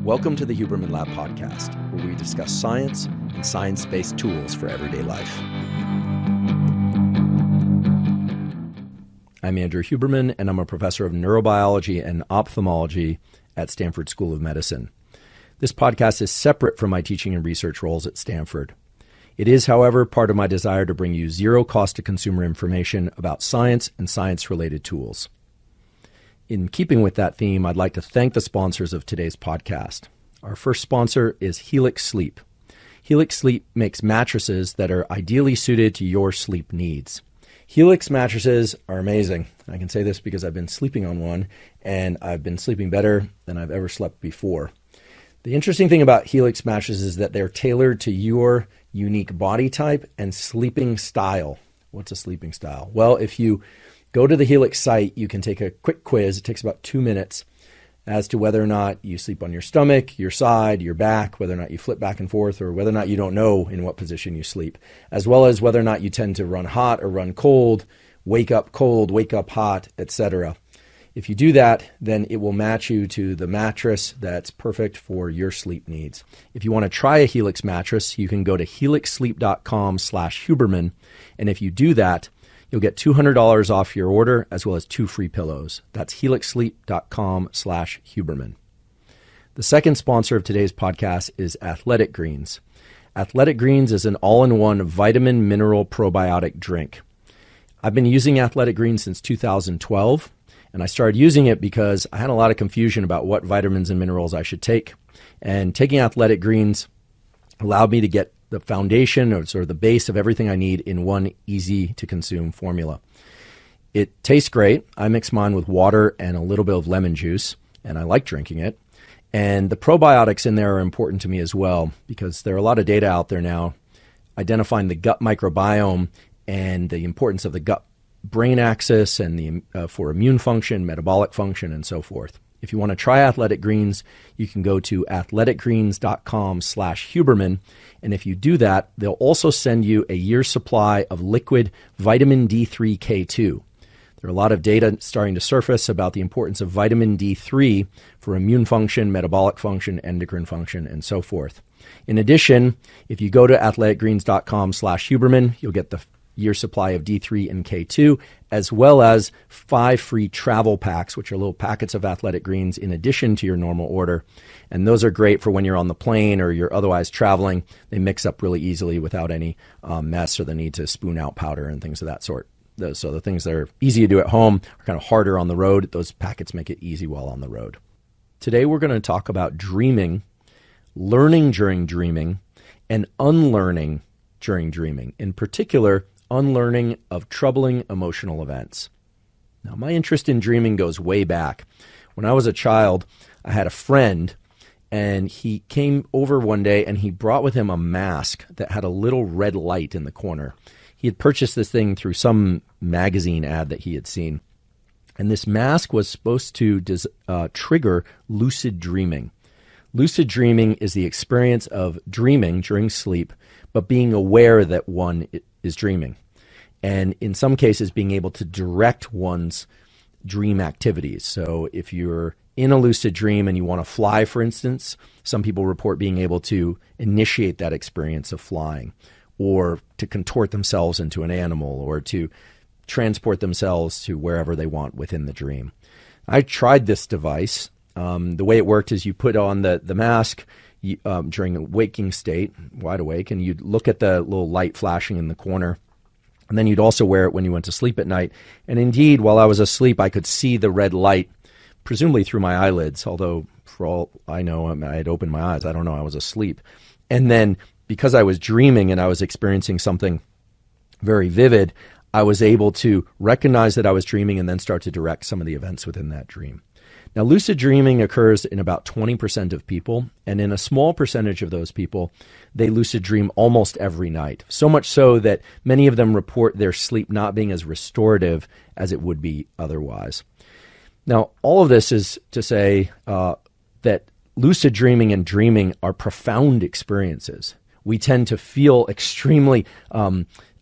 Welcome to the Huberman Lab podcast, where we discuss science and science-based tools for everyday life. I'm Andrew Huberman, and I'm a professor of neurobiology and ophthalmology at Stanford School of Medicine. This podcast is separate from my teaching and research roles at Stanford. It is, however, part of my desire to bring you zero cost to consumer information about science and science-related tools. In keeping with that theme, I'd like to thank the sponsors of today's podcast. Our first sponsor is Helix Sleep. Helix Sleep makes mattresses that are ideally suited to your sleep needs. Helix mattresses are amazing. I can say this because I've been sleeping on one, and I've been sleeping better than I've ever slept before. The interesting thing about Helix mattresses is that they're tailored to your unique body type and sleeping style. What's a sleeping style? Well, if you go to the Helix site, you can take a quick quiz. It takes about 2 minutes as to whether or not you sleep on your stomach, your side, your back, whether or not you flip back and forth, or whether or not you don't know in what position you sleep, as well as whether or not you tend to run hot or run cold, wake up hot, etc. If you do that, then it will match you to the mattress that's perfect for your sleep needs. If you want to try a Helix mattress, you can go to helixsleep.com/Huberman, and if you do that, you'll get $200 off your order as well as 2 free pillows. That's helixsleep.com/Huberman. The second sponsor of today's podcast is Athletic Greens. Athletic Greens is an all-in-one vitamin mineral probiotic drink. I've been using Athletic Greens since 2012, and I started using it because I had a lot of confusion about what vitamins and minerals I should take. And taking Athletic Greens allowed me to get the foundation or sort of the base of everything I need in one easy-to-consume formula. It tastes great. I mix mine with water and a little bit of lemon juice, and I like drinking it. And the probiotics in there are important to me as well because there are a lot of data out there now identifying the gut microbiome and the importance of the gut-brain axis and for immune function, metabolic function, and so forth. If you want to try Athletic Greens, you can go to athleticgreens.com/Huberman. And if you do that, they'll also send you a year's supply of liquid vitamin D3K2. There are a lot of data starting to surface about the importance of vitamin D3 for immune function, metabolic function, endocrine function, and so forth. In addition, if you go to athleticgreens.com/Huberman, you'll get the year supply of D3 and K2, as well as 5 free travel packs, which are little packets of Athletic Greens in addition to your normal order. And those are great for when you're on the plane or you're otherwise traveling. They mix up really easily without any mess or the need to spoon out powder and things of that sort. So the things that are easy to do at home are kind of harder on the road. Those packets make it easy while on the road. Today we're going to talk about dreaming, learning during dreaming, and unlearning during dreaming. In particular, unlearning of troubling emotional events. Now, my interest in dreaming goes way back. When I was a child, I had a friend, and he came over one day, and he brought with him a mask that had a little red light in the corner. He had purchased this thing through some magazine ad that he had seen, and this mask was supposed to trigger lucid dreaming. Lucid dreaming is the experience of dreaming during sleep, but being aware that one is dreaming. And in some cases, being able to direct one's dream activities. So if you're in a lucid dream and you want to fly, for instance, some people report being able to initiate that experience of flying, or to contort themselves into an animal, or to transport themselves to wherever they want within the dream. I tried this device. The way it worked is you put on the mask during a waking state, wide awake, and you'd look at the little light flashing in the corner. And then you'd also wear it when you went to sleep at night. And indeed, while I was asleep, I could see the red light, presumably through my eyelids, although for all I know, I had opened my eyes. I don't know, I was asleep. And then because I was dreaming and I was experiencing something very vivid, I was able to recognize that I was dreaming and then start to direct some of the events within that dream. Now, lucid dreaming occurs in about 20% of people, and in a small percentage of those people, they lucid dream almost every night. So much so that many of them report their sleep not being as restorative as it would be otherwise. Now, all of this is to say that lucid dreaming and dreaming are profound experiences. We tend to feel extremely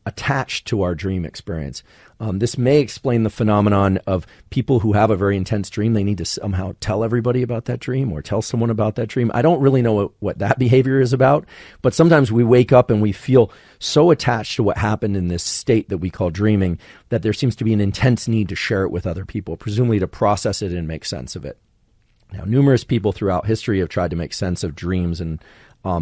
attached to our dream experience. This may explain the phenomenon of people who have a very intense dream. They need to somehow tell everybody about that dream or tell someone about that dream. I don't really know what that behavior is about, but sometimes we wake up and we feel so attached to what happened in this state that we call dreaming that there seems to be an intense need to share it with other people, presumably to process it and make sense of it. Now, numerous people throughout history have tried to make sense of dreams and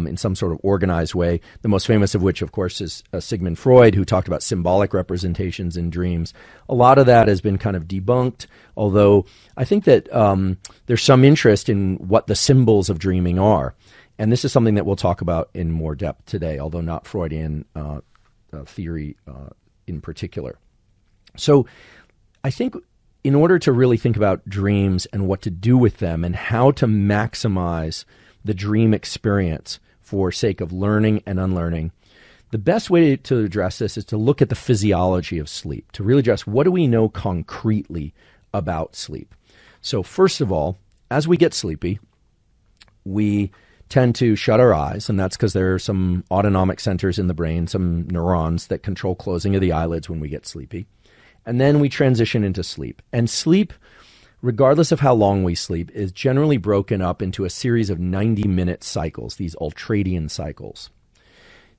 in some sort of organized way. The most famous of which, of course, is Sigmund Freud, who talked about symbolic representations in dreams. A lot of that has been kind of debunked, although I think that there's some interest in what the symbols of dreaming are. And this is something that we'll talk about in more depth today, although not Freudian theory in particular. So I think in order to really think about dreams and what to do with them and how to maximize the dream experience for sake of learning and unlearning, the best way to address this is to look at the physiology of sleep, to really address what do we know concretely about sleep. So first of all, as we get sleepy, we tend to shut our eyes, and that's because there are some autonomic centers in the brain, some neurons that control closing of the eyelids when we get sleepy. And then we transition into sleep. And sleep, regardless of how long we sleep, is generally broken up into a series of 90-minute cycles, these ultradian cycles.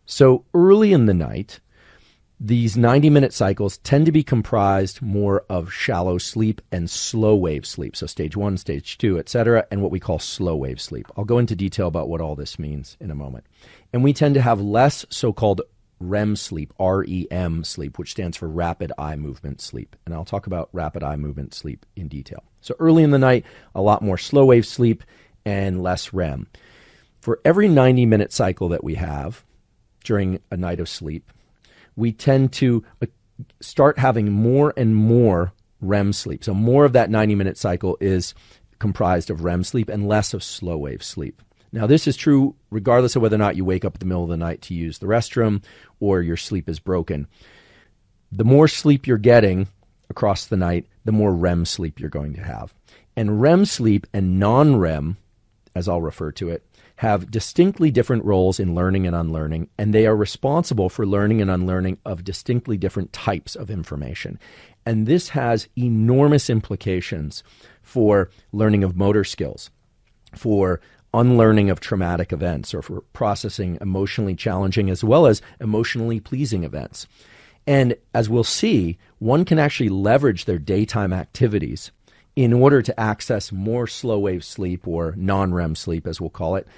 So early in the night, these 90-minute cycles tend to be comprised more of shallow sleep and slow wave sleep. So stage 1, stage 2, etc., and what we call slow wave sleep. I'll go into detail about what all this means in a moment. And we tend to have less so-called REM sleep, REM sleep, which stands for rapid eye movement sleep. And I'll talk about rapid eye movement sleep in detail. So early in the night, a lot more slow wave sleep and less REM. For every 90-minute cycle that we have during a night of sleep, we tend to start having more and more REM sleep. So more of that 90-minute cycle is comprised of REM sleep and less of slow wave sleep. Now, this is true regardless of whether or not you wake up in the middle of the night to use the restroom or your sleep is broken. The more sleep you're getting across the night, the more REM sleep you're going to have. And REM sleep and non-REM, as I'll refer to it, have distinctly different roles in learning and unlearning, and they are responsible for learning and unlearning of distinctly different types of information. And this has enormous implications for learning of motor skills, for unlearning of traumatic events, or for processing emotionally challenging as well as emotionally pleasing events. And as we'll see, one can actually leverage their daytime activities in order to access more slow wave sleep, or non-REM sleep as we'll call it,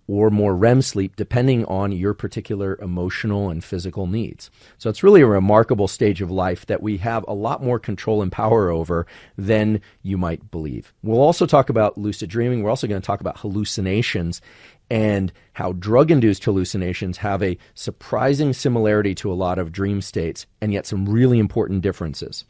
or more REM sleep, depending on your particular emotional and physical needs. So it's really a remarkable stage of life that we have a lot more control and power over than you might believe. We'll also talk about lucid dreaming. We're also going to talk about hallucinations and how drug-induced hallucinations have a surprising similarity to a lot of dream states, and yet some really important differences.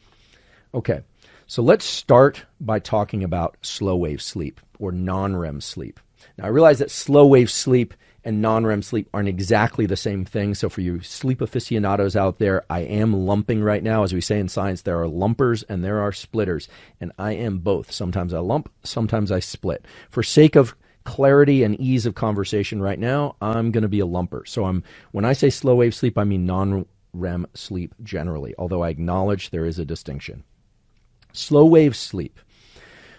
Okay, so let's start by talking about slow wave sleep, or non-REM sleep. Now, I realize that slow wave sleep and non-REM sleep aren't exactly the same thing. So for you sleep aficionados out there, I am lumping right now. As we say in science, there are lumpers and there are splitters. And I am both. Sometimes I lump, sometimes I split. For sake of clarity and ease of conversation right now, I'm going to be a lumper. So when I say slow wave sleep, I mean non-REM sleep generally, although I acknowledge there is a distinction. Slow wave sleep.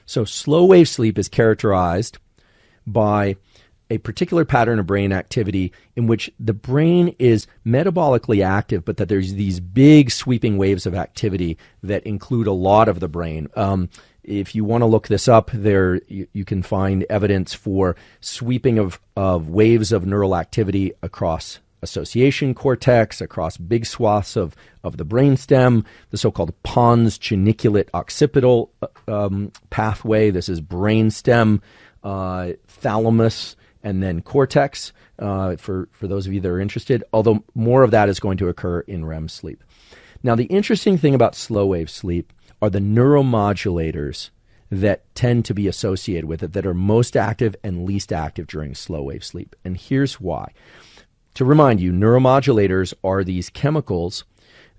So slow wave sleep is characterized by a particular pattern of brain activity in which the brain is metabolically active, but that there's these big sweeping waves of activity that include a lot of the brain. If you want to look this up, there you can find evidence for sweeping of waves of neural activity across association cortex, across big swaths of the brainstem, the so-called pons geniculate occipital pathway. This is brainstem, thalamus, and then cortex, for those of you that are interested, although more of that is going to occur in REM sleep. Now, the interesting thing about slow wave sleep are the neuromodulators that tend to be associated with it, that are most active and least active during slow wave sleep. And here's why. To remind you, neuromodulators are these chemicals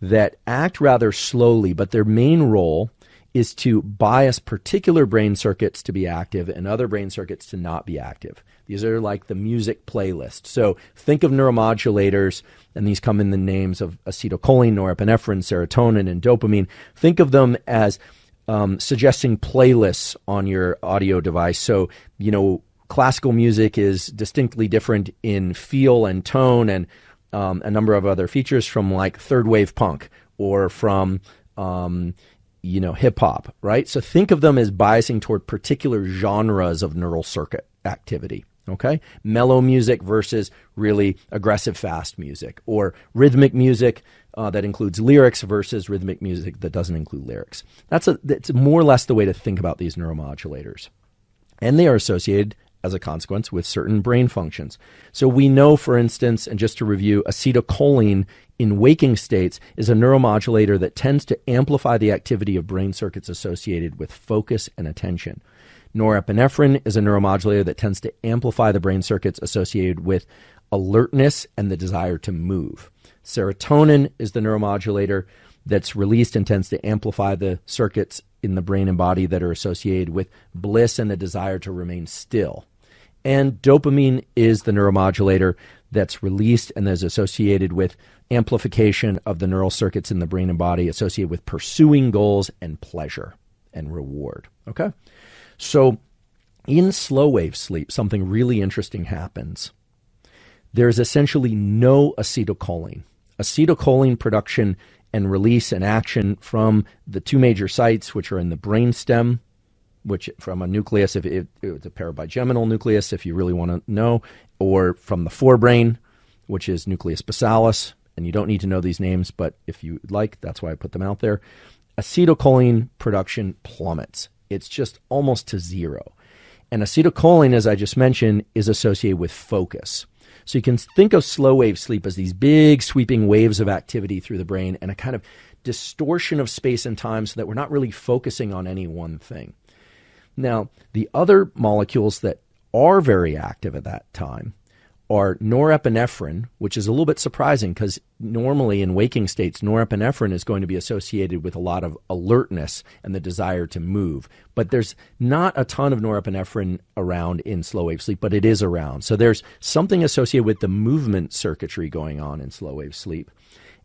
that act rather slowly, but their main role is to bias particular brain circuits to be active and other brain circuits to not be active. These are like the music playlist. So think of neuromodulators, and these come in the names of acetylcholine, norepinephrine, serotonin, and dopamine. Think of them as suggesting playlists on your audio device. So, classical music is distinctly different in feel and tone and a number of other features from like third wave punk or from hip hop, right? So think of them as biasing toward particular genres of neural circuit activity. Okay, mellow music versus really aggressive fast music, or rhythmic music that includes lyrics versus rhythmic music that doesn't include lyrics. That's more or less the way to think about these neuromodulators, and they are associated as a consequence with certain brain functions. So we know, for instance, and just to review, acetylcholine in waking states is a neuromodulator that tends to amplify the activity of brain circuits associated with focus and attention. Norepinephrine is a neuromodulator that tends to amplify the brain circuits associated with alertness and the desire to move. Serotonin is the neuromodulator that's released and tends to amplify the circuits in the brain and body that are associated with bliss and the desire to remain still. And dopamine is the neuromodulator that's released and is associated with amplification of the neural circuits in the brain and body associated with pursuing goals and pleasure and reward. Okay? So in slow wave sleep, something really interesting happens. There's essentially no acetylcholine. Acetylcholine production and release and action from the two major sites, which are in the brainstem, which from a nucleus, if it's a parabigeminal nucleus, if you really want to know, or from the forebrain, which is nucleus basalis. And you don't need to know these names, but if you like, that's why I put them out there. Acetylcholine production plummets. It's just almost to zero. And acetylcholine, as I just mentioned, is associated with focus. So you can think of slow wave sleep as these big sweeping waves of activity through the brain and a kind of distortion of space and time so that we're not really focusing on any one thing. Now, the other molecules that are very active at that time are norepinephrine, which is a little bit surprising because normally in waking states, norepinephrine is going to be associated with a lot of alertness and the desire to move. But there's not a ton of norepinephrine around in slow wave sleep, but it is around. So there's something associated with the movement circuitry going on in slow wave sleep.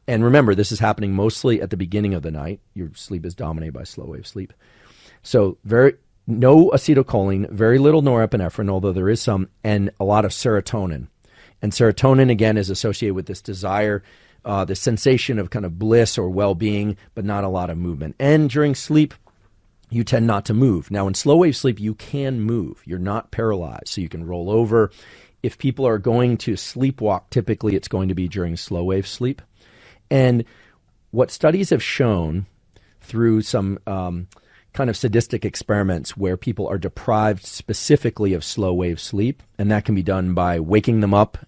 And remember, this is happening mostly at the beginning of the night. Your sleep is dominated by slow wave sleep. So no acetylcholine, very little norepinephrine, although there is some, and a lot of serotonin. And serotonin, again, is associated with this desire, the sensation of kind of bliss or well-being, but not a lot of movement. And during sleep, you tend not to move. Now, in slow wave sleep, you can move. You're not paralyzed, so you can roll over. If people are going to sleepwalk, typically it's going to be during slow wave sleep. And what studies have shown through some kind of sadistic experiments where people are deprived specifically of slow wave sleep, and that can be done by waking them up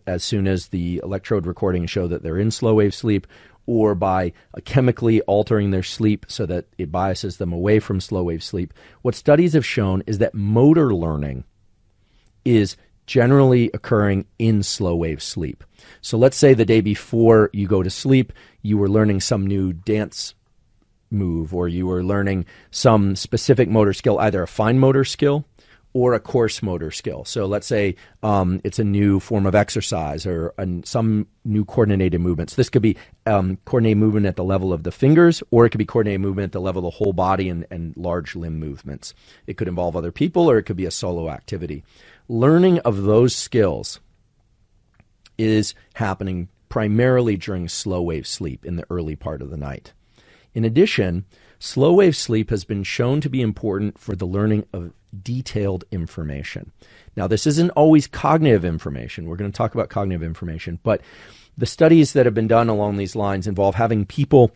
as soon as the electrode recordings show that they're in slow wave sleep, or by chemically altering their sleep so that it biases them away from slow wave sleep. What studies have shown is that motor learning is generally occurring in slow wave sleep. So let's say the day before you go to sleep, you were learning some new dance move, or you were learning some specific motor skill, either a fine motor skill or a coarse motor skill. So let's say it's a new form of exercise or some new coordinated movements. This could be coordinated movement at the level of the fingers, or it could be coordinated movement at the level of the whole body and large limb movements. It could involve other people, or it could be a solo activity. Learning of those skills is happening primarily during slow wave sleep in the early part of the night. In addition, slow wave sleep has been shown to be important for the learning of detailed information. Now, this isn't always cognitive information. We're going to talk about cognitive information, but the studies that have been done along these lines involve having people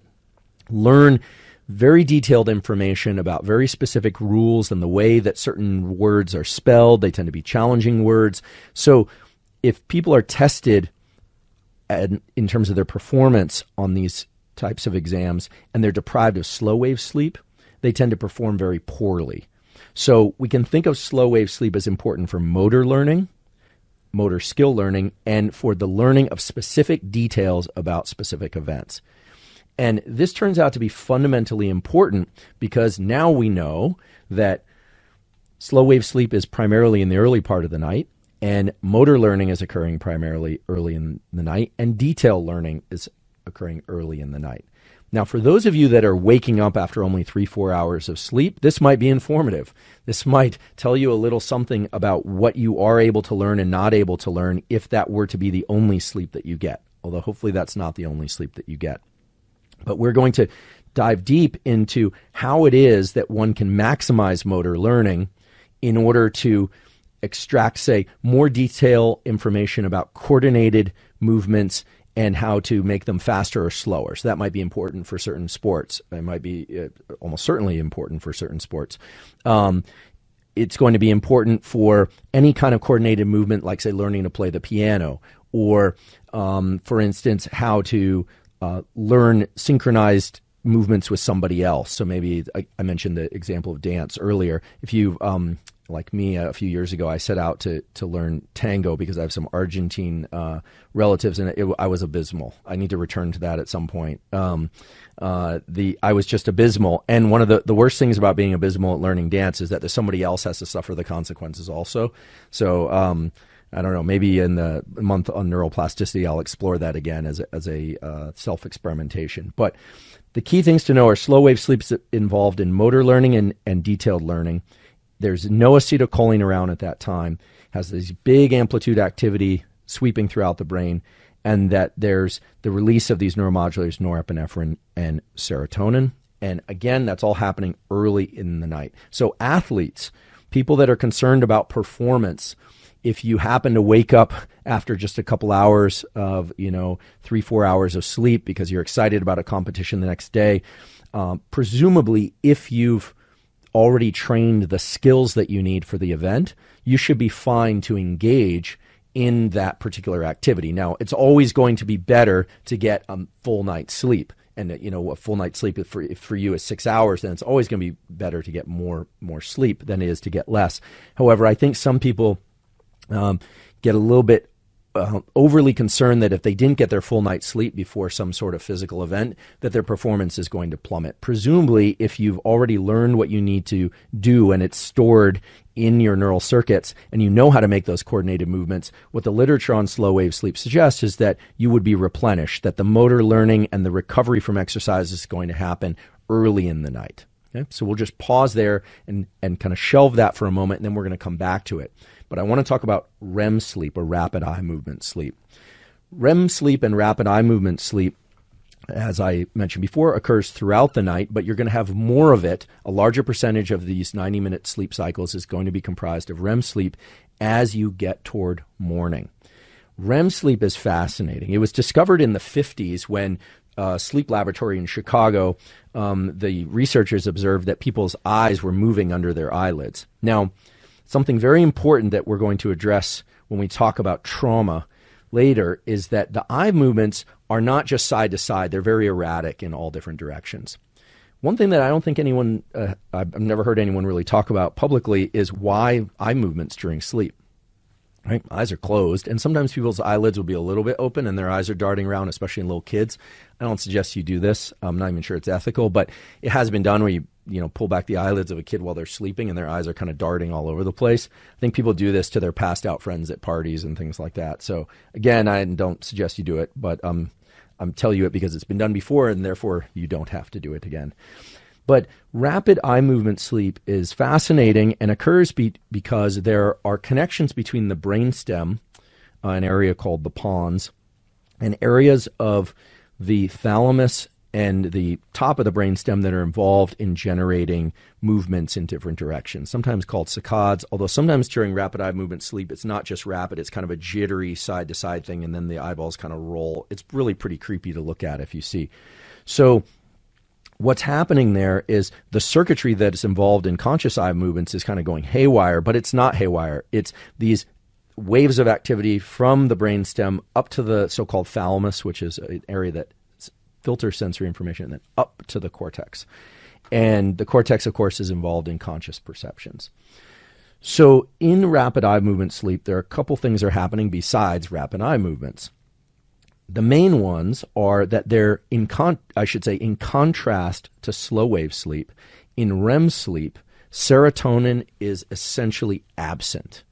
learn very detailed information about very specific rules and the way that certain words are spelled. They tend to be challenging words. So if people are tested in terms of their performance on these types of exams and they're deprived of slow wave sleep, they tend to perform very poorly. So we can think of slow wave sleep as important for motor learning, motor skill learning, and for the learning of specific details about specific events. And this turns out to be fundamentally important because now we know that slow wave sleep is primarily in the early part of the night, and motor learning is occurring primarily early in the night, and detail learning is occurring early in the night. Now, for those of you that are waking up after only 3-4 hours of sleep, this might be informative. This might tell you a little something about what you are able to learn and not able to learn if that were to be the only sleep that you get, although hopefully that's not the only sleep that you get. But we're going to dive deep into how it is that one can maximize motor learning in order to extract, say, more detailed information about coordinated movements and how to make them faster or slower. So that might be important for certain sports. It might be almost certainly important for certain sports. It's going to be important for any kind of coordinated movement, like, say, learning to play the piano, or, for instance, how to learn synchronized movements with somebody else. So maybe I mentioned the example of dance earlier. If you like me, a few years ago, I set out to learn tango because I have some Argentine relatives, and I was abysmal. I need to return to that at some point. I was just abysmal, and one of the worst things about being abysmal at learning dance is that somebody else has to suffer the consequences also. So I don't know, maybe in the month on neuroplasticity, I'll explore that again as a self-experimentation. But the key things to know are slow wave sleep's involved in motor learning and detailed learning. There's no acetylcholine around at that time, has this big amplitude activity sweeping throughout the brain, and that there's the release of these neuromodulators, norepinephrine and serotonin. And again, that's all happening early in the night. So athletes, people that are concerned about performance, if you happen to wake up after just a couple hours of, 3-4 hours of sleep because you're excited about a competition the next day, presumably if you've already trained the skills that you need for the event, you should be fine to engage in that particular activity. Now, it's always going to be better to get a full night's sleep. And, a full night's sleep if for you is 6 hours, then it's always going to be better to get more sleep than it is to get less. However, I think some people get a little bit overly concerned that if they didn't get their full night's sleep before some sort of physical event, that their performance is going to plummet. Presumably, if you've already learned what you need to do and it's stored in your neural circuits and you know how to make those coordinated movements, what the literature on slow wave sleep suggests is that you would be replenished, that the motor learning and the recovery from exercise is going to happen early in the night. Okay? So we'll just pause there and kind of shelve that for a moment, and then we're going to come back to it. But I want to talk about REM sleep, or rapid eye movement sleep. REM sleep and rapid eye movement sleep, as I mentioned before, occurs throughout the night, but you're going to have more of it. A larger percentage of these 90-minute sleep cycles is going to be comprised of REM sleep as you get toward morning. REM sleep is fascinating. It was discovered in the 50s when a sleep laboratory in Chicago, the researchers observed that people's eyes were moving under their eyelids. Now, something very important that we're going to address when we talk about trauma later is that the eye movements are not just side to side. They're very erratic in all different directions. One thing that I don't think anyone, I've never heard anyone really talk about publicly is why eye movements during sleep. Right? Eyes are closed, and sometimes people's eyelids will be a little bit open and their eyes are darting around, especially in little kids. I don't suggest you do this. I'm not even sure it's ethical, but it has been done where you pull back the eyelids of a kid while they're sleeping and their eyes are kind of darting all over the place. I think people do this to their passed out friends at parties and things like that. So again, I don't suggest you do it, but I'm telling you it because it's been done before and therefore you don't have to do it again. But rapid eye movement sleep is fascinating and occurs because there are connections between the brainstem, an area called the pons, and areas of the thalamus and the top of the brainstem that are involved in generating movements in different directions, sometimes called saccades, although sometimes during rapid eye movement sleep, it's not just rapid, it's kind of a jittery side-to-side thing, and then the eyeballs kind of roll. It's really pretty creepy to look at if you see. So what's happening there is the circuitry that is involved in conscious eye movements is kind of going haywire, but it's not haywire. It's these waves of activity from the brainstem up to the so-called thalamus, which is an area that filters sensory information, and then up to the cortex. And the cortex, of course, is involved in conscious perceptions. So in rapid eye movement sleep, there are a couple things that are happening besides rapid eye movements. The main ones are that they're in contrast to slow wave sleep, in REM sleep, serotonin is essentially absent.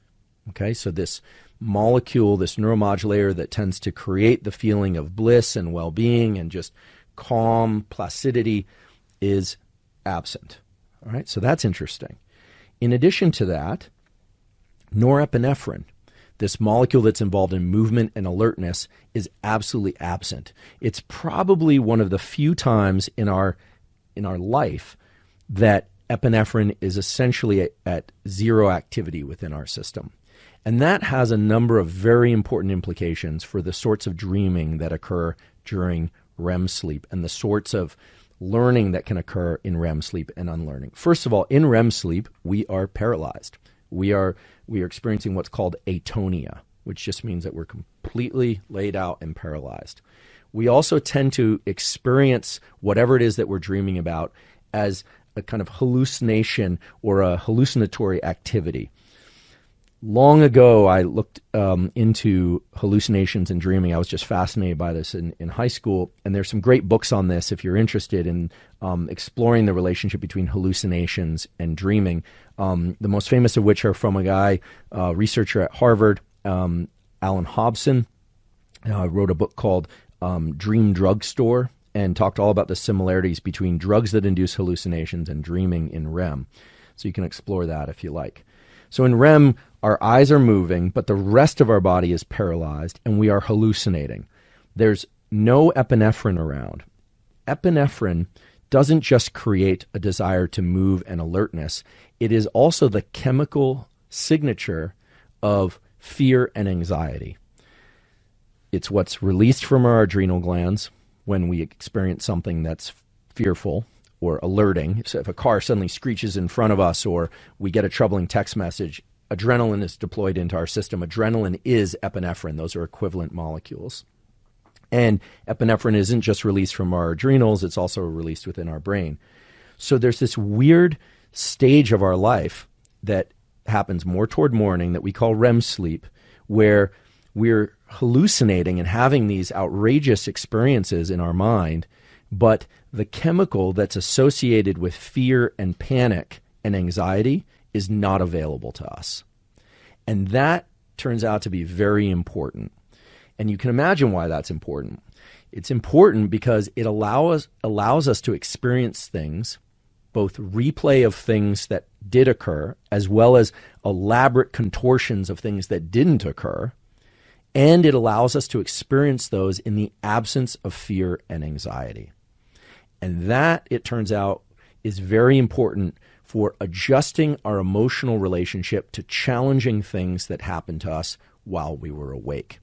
Okay, so this molecule, this neuromodulator that tends to create the feeling of bliss and well-being and just calm, placidity, is absent. All right, so that's interesting. In addition to that, norepinephrine, this molecule that's involved in movement and alertness, is absolutely absent. It's probably one of the few times in our life that epinephrine is essentially at zero activity within our system. And that has a number of very important implications for the sorts of dreaming that occur during REM sleep and the sorts of learning that can occur in REM sleep and unlearning. First of all, in REM sleep, we are paralyzed. We are experiencing what's called atonia, which just means that we're completely laid out and paralyzed. We also tend to experience whatever it is that we're dreaming about as a kind of hallucination or a hallucinatory activity. Long ago, I looked into hallucinations and dreaming. I was just fascinated by this in high school, and there's some great books on this if you're interested in exploring the relationship between hallucinations and dreaming. The most famous of which are from a guy, researcher at Harvard, Alan Hobson, wrote a book called Dream Drugstore and talked all about the similarities between drugs that induce hallucinations and dreaming in REM. So you can explore that if you like. So in REM, our eyes are moving, but the rest of our body is paralyzed, and we are hallucinating. There's no epinephrine around. Epinephrine doesn't just create a desire to move and alertness. It is also the chemical signature of fear and anxiety. It's what's released from our adrenal glands when we experience something that's fearful or alerting. So if a car suddenly screeches in front of us or we get a troubling text message, adrenaline is deployed into our system. Adrenaline is epinephrine. Those are equivalent molecules. And epinephrine isn't just released from our adrenals, it's also released within our brain. So there's this weird stage of our life that happens more toward morning that we call REM sleep, where we're hallucinating and having these outrageous experiences in our mind, but the chemical that's associated with fear and panic and anxiety is not available to us. And that turns out to be very important. And you can imagine why that's important. It's important because it allows us to experience things, both replay of things that did occur, as well as elaborate contortions of things that didn't occur. And it allows us to experience those in the absence of fear and anxiety. And that, it turns out, is very important for adjusting our emotional relationship to challenging things that happened to us while we were awake.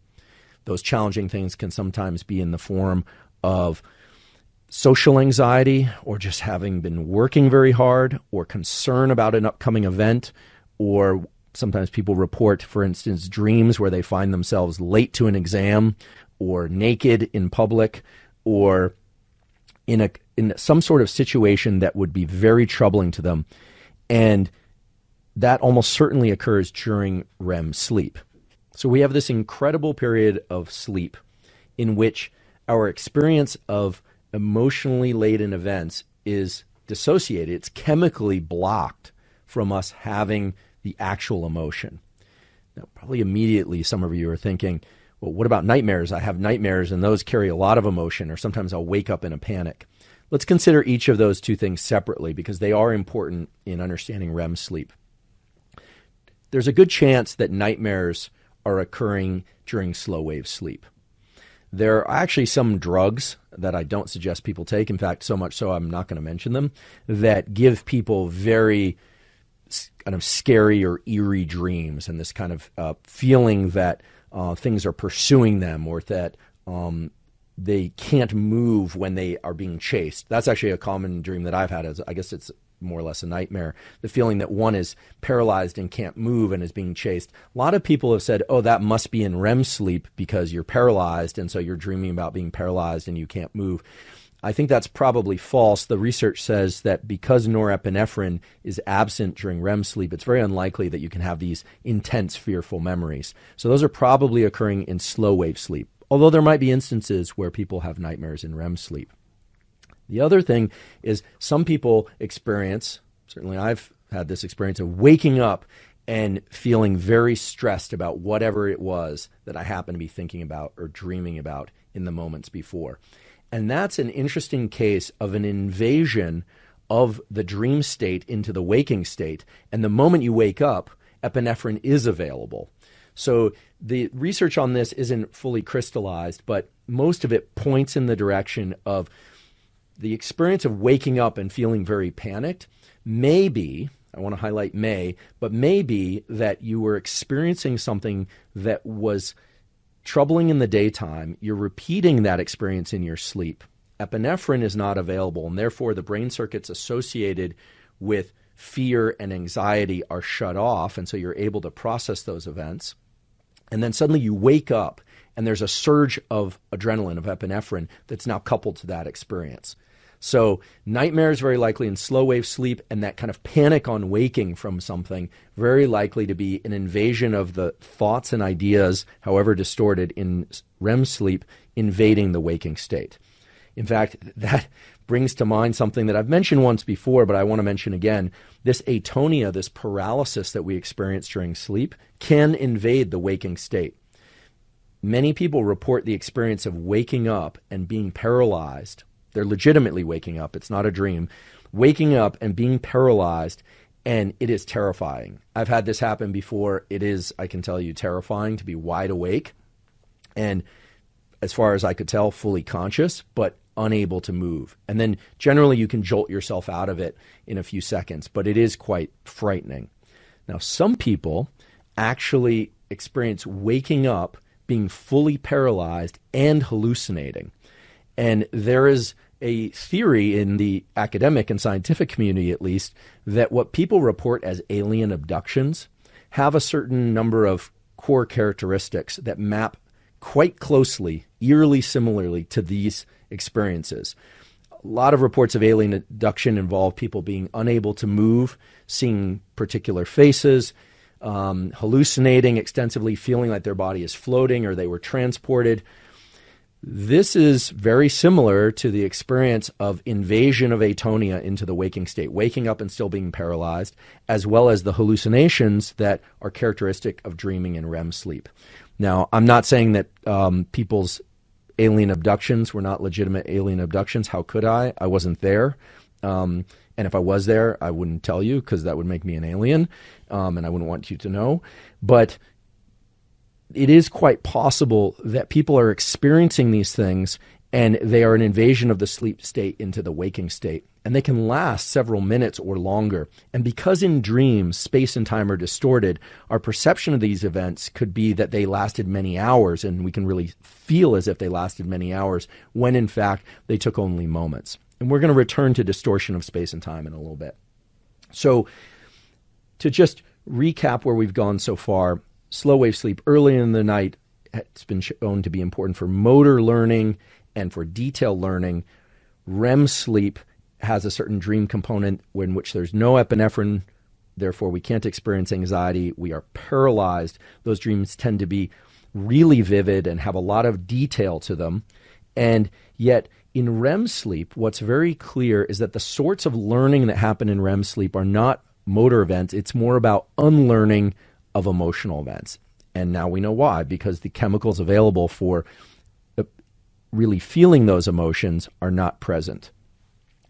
Those challenging things can sometimes be in the form of social anxiety, or just having been working very hard, or concern about an upcoming event, or sometimes people report, for instance, dreams where they find themselves late to an exam, or naked in public, or in some sort of situation that would be very troubling to them. And that almost certainly occurs during REM sleep. So we have this incredible period of sleep in which our experience of emotionally laden events is dissociated. It's chemically blocked from us having the actual emotion. Now, probably immediately some of you are thinking, well, what about nightmares? I have nightmares and those carry a lot of emotion, or sometimes I'll wake up in a panic. Let's consider each of those two things separately because they are important in understanding REM sleep. There's a good chance that nightmares are occurring during slow wave sleep. There are actually some drugs that I don't suggest people take, in fact, so much so I'm not going to mention them, that give people very kind of scary or eerie dreams and this kind of feeling that things are pursuing them, or that they can't move when they are being chased. That's actually a common dream that I've had. I guess it's more or less a nightmare. The feeling that one is paralyzed and can't move and is being chased. A lot of people have said, oh, that must be in REM sleep because you're paralyzed, and so you're dreaming about being paralyzed and you can't move. I think that's probably false. The research says that because norepinephrine is absent during REM sleep, it's very unlikely that you can have these intense, fearful memories. So those are probably occurring in slow wave sleep. although there might be instances where people have nightmares in REM sleep. The other thing is some people experience, certainly I've had this experience, of waking up and feeling very stressed about whatever it was that I happened to be thinking about or dreaming about in the moments before. And that's an interesting case of an invasion of the dream state into the waking state. And the moment you wake up, epinephrine is available. So the research on this isn't fully crystallized, but most of it points in the direction of the experience of waking up and feeling very panicked. Maybe, I want to highlight but maybe that you were experiencing something that was troubling in the daytime. You're repeating that experience in your sleep. Epinephrine is not available, and therefore the brain circuits associated with fear and anxiety are shut off, and so you're able to process those events. And then suddenly you wake up, and there's a surge of adrenaline, of epinephrine, that's now coupled to that experience. So nightmares very likely in slow wave sleep, and that kind of panic on waking from something very likely to be an invasion of the thoughts and ideas, however distorted, in REM sleep, invading the waking state. In fact, that brings to mind something that I've mentioned once before, but I want to mention again. This atonia, this paralysis that we experience during sleep, can invade the waking state. Many people report the experience of waking up and being paralyzed. They're legitimately waking up. It's not a dream. Waking up and being paralyzed, and it is terrifying. I've had this happen before. It is, I can tell you, terrifying to be wide awake and, as far as I could tell, fully conscious, but unable to move. And then generally you can jolt yourself out of it in a few seconds, but it is quite frightening. Now, some people actually experience waking up, being fully paralyzed, and hallucinating. And there is a theory in the academic and scientific community, at least, that what people report as alien abductions have a certain number of core characteristics that map quite closely, eerily similarly, to these experiences. A lot of reports of alien abduction involve people being unable to move, seeing particular faces, hallucinating extensively, feeling like their body is floating or they were transported. This is very similar to the experience of invasion of atonia into the waking state, waking up and still being paralyzed, as well as the hallucinations that are characteristic of dreaming and REM sleep. Now, I'm not saying that people's alien abductions were not legitimate alien abductions. How could I? I wasn't there. And if I was there, I wouldn't tell you because that would make me an alien, and I wouldn't want you to know. But it is quite possible that people are experiencing these things and they are an invasion of the sleep state into the waking state. And they can last several minutes or longer. And because in dreams, space and time are distorted, our perception of these events could be that they lasted many hours, and we can really feel as if they lasted many hours, when in fact they took only moments. And we're going to return to distortion of space and time in a little bit. So to just recap where we've gone so far, slow wave sleep early in the night has been shown to be important for motor learning and for detail learning. REM sleep has a certain dream component in which there's no epinephrine, therefore we can't experience anxiety. We are paralyzed. Those dreams tend to be really vivid and have a lot of detail to them. And yet in REM sleep, what's very clear is that the sorts of learning that happen in REM sleep are not motor events. It's more about unlearning of emotional events. And now we know why, because the chemicals available for really feeling those emotions are not present.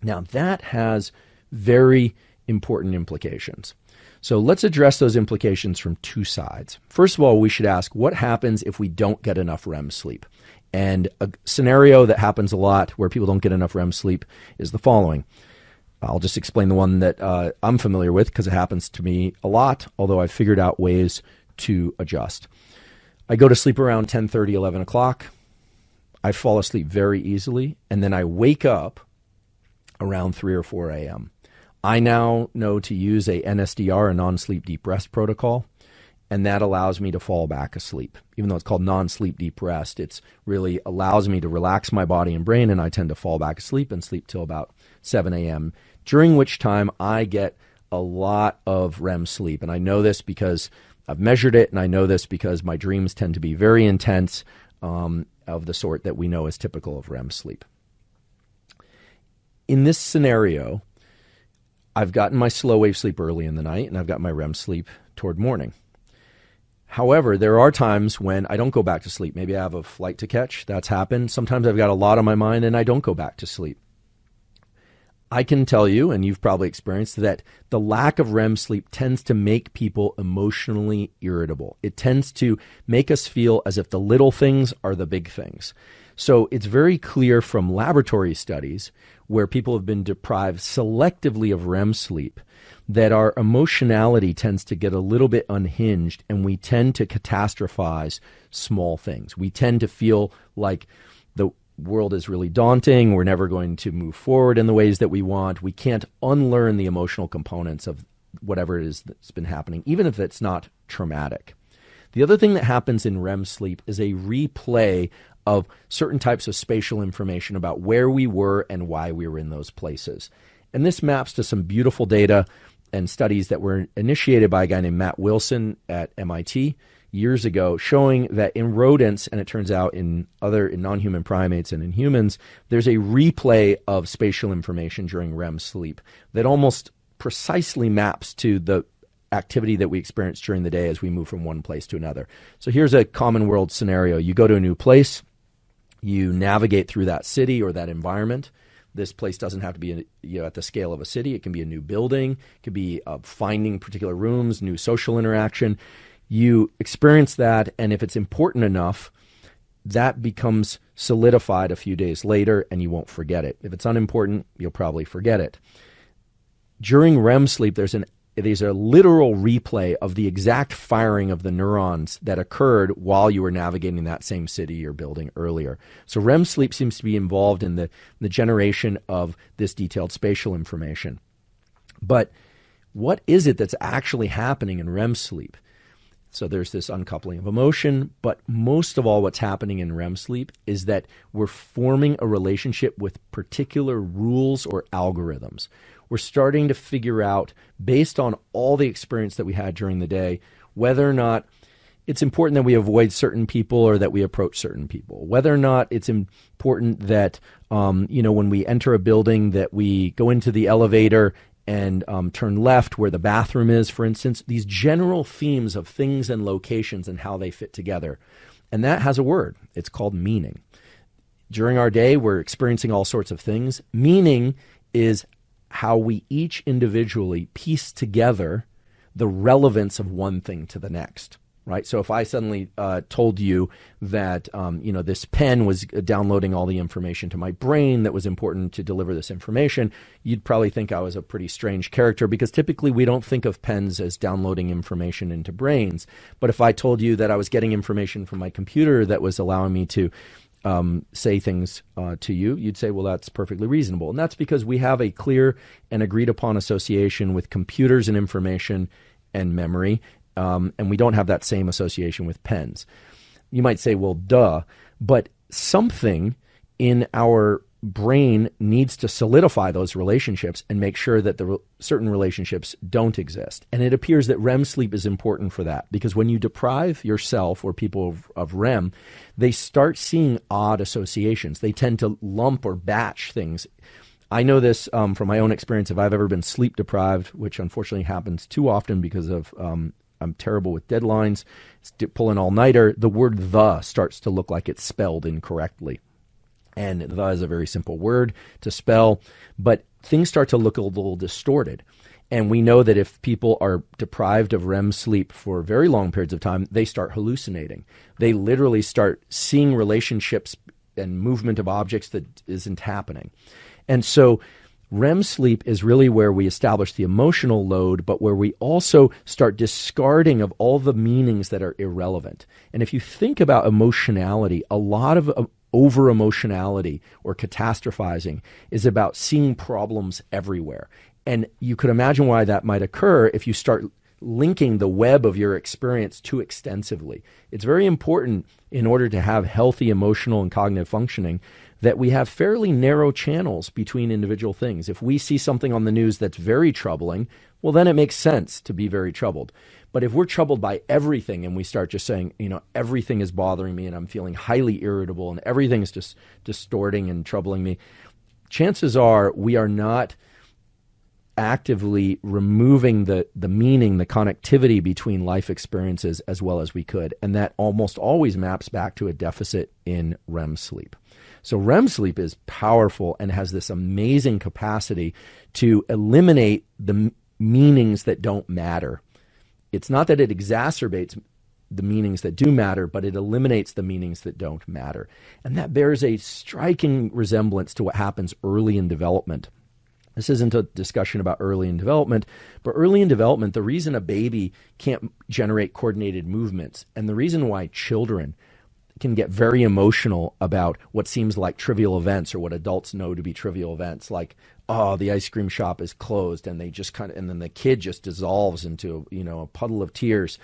Now that has very important implications. So let's address those implications from two sides. First of all, we should ask what happens if we don't get enough REM sleep. And a scenario that happens a lot where people don't get enough REM sleep is the following. I'll just explain the one that I'm familiar with because it happens to me a lot, although I've figured out ways to adjust. I go to sleep around 10:30, 11 o'clock. I fall asleep very easily, and then I wake up around 3 or 4 a.m. I now know to use a NSDR, a non-sleep deep rest protocol, and that allows me to fall back asleep. Even though it's called non-sleep deep rest, it's really allows me to relax my body and brain, and I tend to fall back asleep and sleep till about 7 a.m., during which time I get a lot of REM sleep. And I know this because I've measured it, and I know this because my dreams tend to be very intense, of the sort that we know is typical of REM sleep. In this scenario, I've gotten my slow wave sleep early in the night, and I've got my REM sleep toward morning. However, there are times when I don't go back to sleep. Maybe I have a flight to catch. That's happened. Sometimes I've got a lot on my mind and I don't go back to sleep. I can tell you, and you've probably experienced, that the lack of REM sleep tends to make people emotionally irritable. It tends to make us feel as if the little things are the big things. So it's very clear from laboratory studies where people have been deprived selectively of REM sleep that our emotionality tends to get a little bit unhinged, and we tend to catastrophize small things. We tend to feel like the world is really daunting. We're never going to move forward in the ways that we want. We can't unlearn the emotional components of whatever it is that's been happening, even if it's not traumatic. The other thing that happens in REM sleep is a replay of certain types of spatial information about where we were and why we were in those places. And this maps to some beautiful data and studies that were initiated by a guy named Matt Wilson at MIT years ago, showing that in rodents, and it turns out in non-human primates and in humans, there's a replay of spatial information during REM sleep that almost precisely maps to the activity that we experience during the day as we move from one place to another. So here's a common world scenario. You go to a new place, you navigate through that city or that environment. This place doesn't have to be at the scale of a city. It can be a new building. It could be finding particular rooms, new social interaction. You experience that, and if it's important enough, that becomes solidified a few days later, and you won't forget it. If it's unimportant, you'll probably forget it. During REM sleep, there's a literal replay of the exact firing of the neurons that occurred while you were navigating that same city or building earlier. So REM sleep seems to be involved in the generation of this detailed spatial information. But what is it that's actually happening in REM sleep? So there's this uncoupling of emotion, but most of all what's happening in REM sleep is that we're forming a relationship with particular rules or algorithms. We're starting to figure out, based on all the experience that we had during the day, whether or not it's important that we avoid certain people or that we approach certain people, whether or not it's important that, when we enter a building that we go into the elevator and turn left where the bathroom is, for instance. These general themes of things and locations and how they fit together. And that has a word. It's called meaning. During our day, we're experiencing all sorts of things. Meaning is how we each individually piece together the relevance of one thing to the next. Right. So if I suddenly told you that, this pen was downloading all the information to my brain that was important to deliver this information, you'd probably think I was a pretty strange character, because typically we don't think of pens as downloading information into brains. But if I told you that I was getting information from my computer that was allowing me to say things to you, you'd say, well, that's perfectly reasonable. And that's because we have a clear and agreed upon association with computers and information and memory. And we don't have that same association with pens. You might say, well, duh, but something in our brain needs to solidify those relationships and make sure that certain relationships don't exist. And it appears that REM sleep is important for that, because when you deprive yourself or people of REM, they start seeing odd associations. They tend to lump or batch things. I know this from my own experience. If I've ever been sleep deprived, which unfortunately happens too often because of I'm terrible with deadlines, pull an all-nighter, the word "the" starts to look like it's spelled incorrectly. And "the" is a very simple word to spell, but things start to look a little distorted. And we know that if people are deprived of REM sleep for very long periods of time, they start hallucinating. They literally start seeing relationships and movement of objects that isn't happening. And so REM sleep is really where we establish the emotional load, but where we also start discarding of all the meanings that are irrelevant. And if you think about emotionality, a lot of over-emotionality or catastrophizing is about seeing problems everywhere. And you could imagine why that might occur if you start linking the web of your experience too extensively. It's very important, in order to have healthy emotional and cognitive functioning, that we have fairly narrow channels between individual things. If we see something on the news that's very troubling, well, then it makes sense to be very troubled. But if we're troubled by everything and we start just saying, everything is bothering me and I'm feeling highly irritable and everything is just distorting and troubling me, chances are we are not actively removing the meaning, the connectivity between life experiences as well as we could. And that almost always maps back to a deficit in REM sleep. So REM sleep is powerful and has this amazing capacity to eliminate the meanings that don't matter. It's not that it exacerbates the meanings that do matter, but it eliminates the meanings that don't matter. And that bears a striking resemblance to what happens early in development. This isn't a discussion about early in development, but early in development, the reason a baby can't generate coordinated movements and the reason why children can get very emotional about what seems like trivial events or what adults know to be trivial events, like, oh, the ice cream shop is closed, and they just and then the kid just dissolves into, a puddle of tears.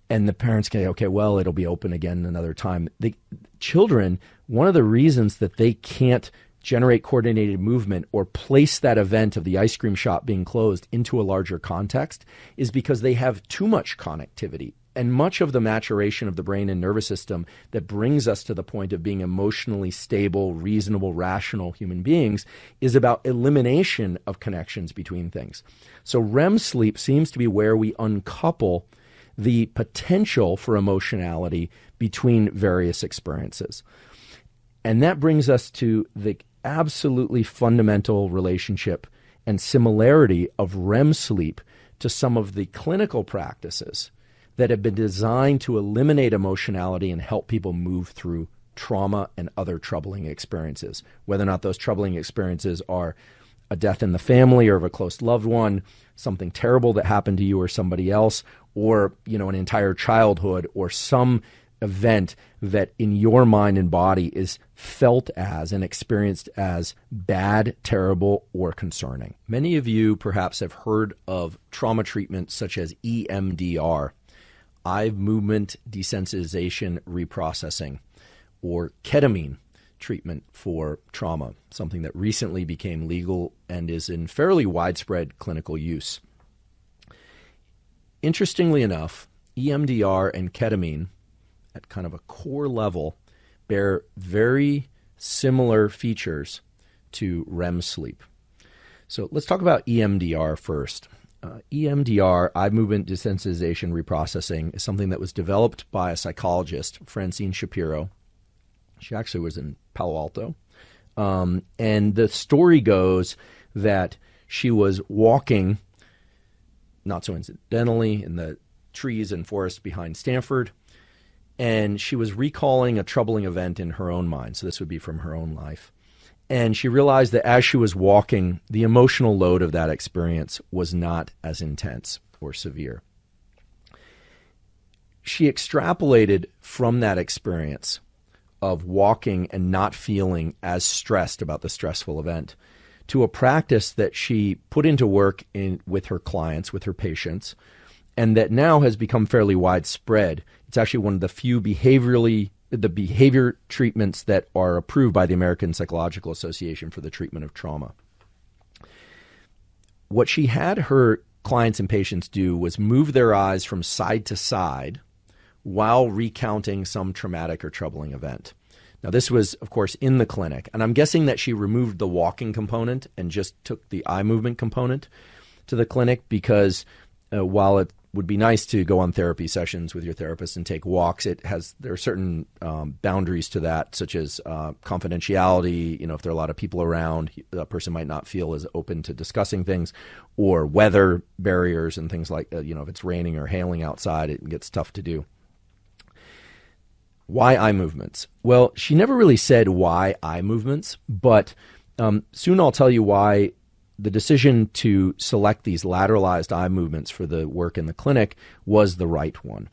And the parents can say, okay, well, it'll be open again another time. The children, one of the reasons that they can't generate coordinated movement or place that event of the ice cream shop being closed into a larger context is because they have too much connectivity. And much of the maturation of the brain and nervous system that brings us to the point of being emotionally stable, reasonable, rational human beings is about elimination of connections between things. So REM sleep seems to be where we uncouple the potential for emotionality between various experiences. And that brings us to the absolutely fundamental relationship and similarity of REM sleep to some of the clinical practices that have been designed to eliminate emotionality and help people move through trauma and other troubling experiences, whether or not those troubling experiences are a death in the family or of a close loved one, something terrible that happened to you or somebody else, or, an entire childhood or some event that in your mind and body is felt as and experienced as bad, terrible, or concerning. Many of you perhaps have heard of trauma treatments such as EMDR, eye movement desensitization reprocessing, or ketamine treatment for trauma, something that recently became legal and is in fairly widespread clinical use. Interestingly enough, EMDR and ketamine at kind of a core level bear very similar features to REM sleep. So let's talk about EMDR first. EMDR, eye movement desensitization reprocessing, is something that was developed by a psychologist, Francine Shapiro. She actually was in Palo Alto. And the story goes that she was walking, not so incidentally, in the trees and forests behind Stanford, and she was recalling a troubling event in her own mind. So this would be from her own life. And she realized that as she was walking, the emotional load of that experience was not as intense or severe. She extrapolated from that experience of walking and not feeling as stressed about the stressful event to a practice that she put into work with her clients, with her patients, and that now has become fairly widespread. It's actually one of the few behavior treatments that are approved by the American Psychological Association for the treatment of trauma. What she had her clients and patients do was move their eyes from side to side while recounting some traumatic or troubling event. Now, this was, of course, in the clinic, and I'm guessing that she removed the walking component and just took the eye movement component to the clinic because while it would be nice to go on therapy sessions with your therapist and take walks, there are certain boundaries to that, such as confidentiality. If there are a lot of people around, a person might not feel as open to discussing things, or weather barriers and things like that. If it's raining or hailing outside, it gets tough to do. Why eye movements? Well, she never really said why eye movements, but soon I'll tell you why the decision to select these lateralized eye movements for the work in the clinic was the right one.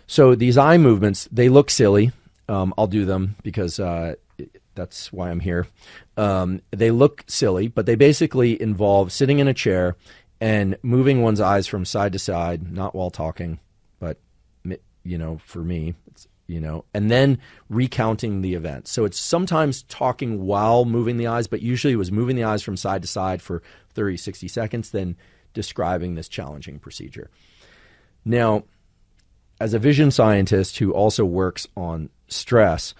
So these eye movements, they look silly. I'll do them because that's why I'm here. They look silly, but they basically involve sitting in a chair and moving one's eyes from side to side, not while talking, but, for me, it's, and then recounting the event. So it's sometimes talking while moving the eyes, but usually it was moving the eyes from side to side for 30, 60 seconds, then describing this challenging procedure. Now, as a vision scientist who also works on stress,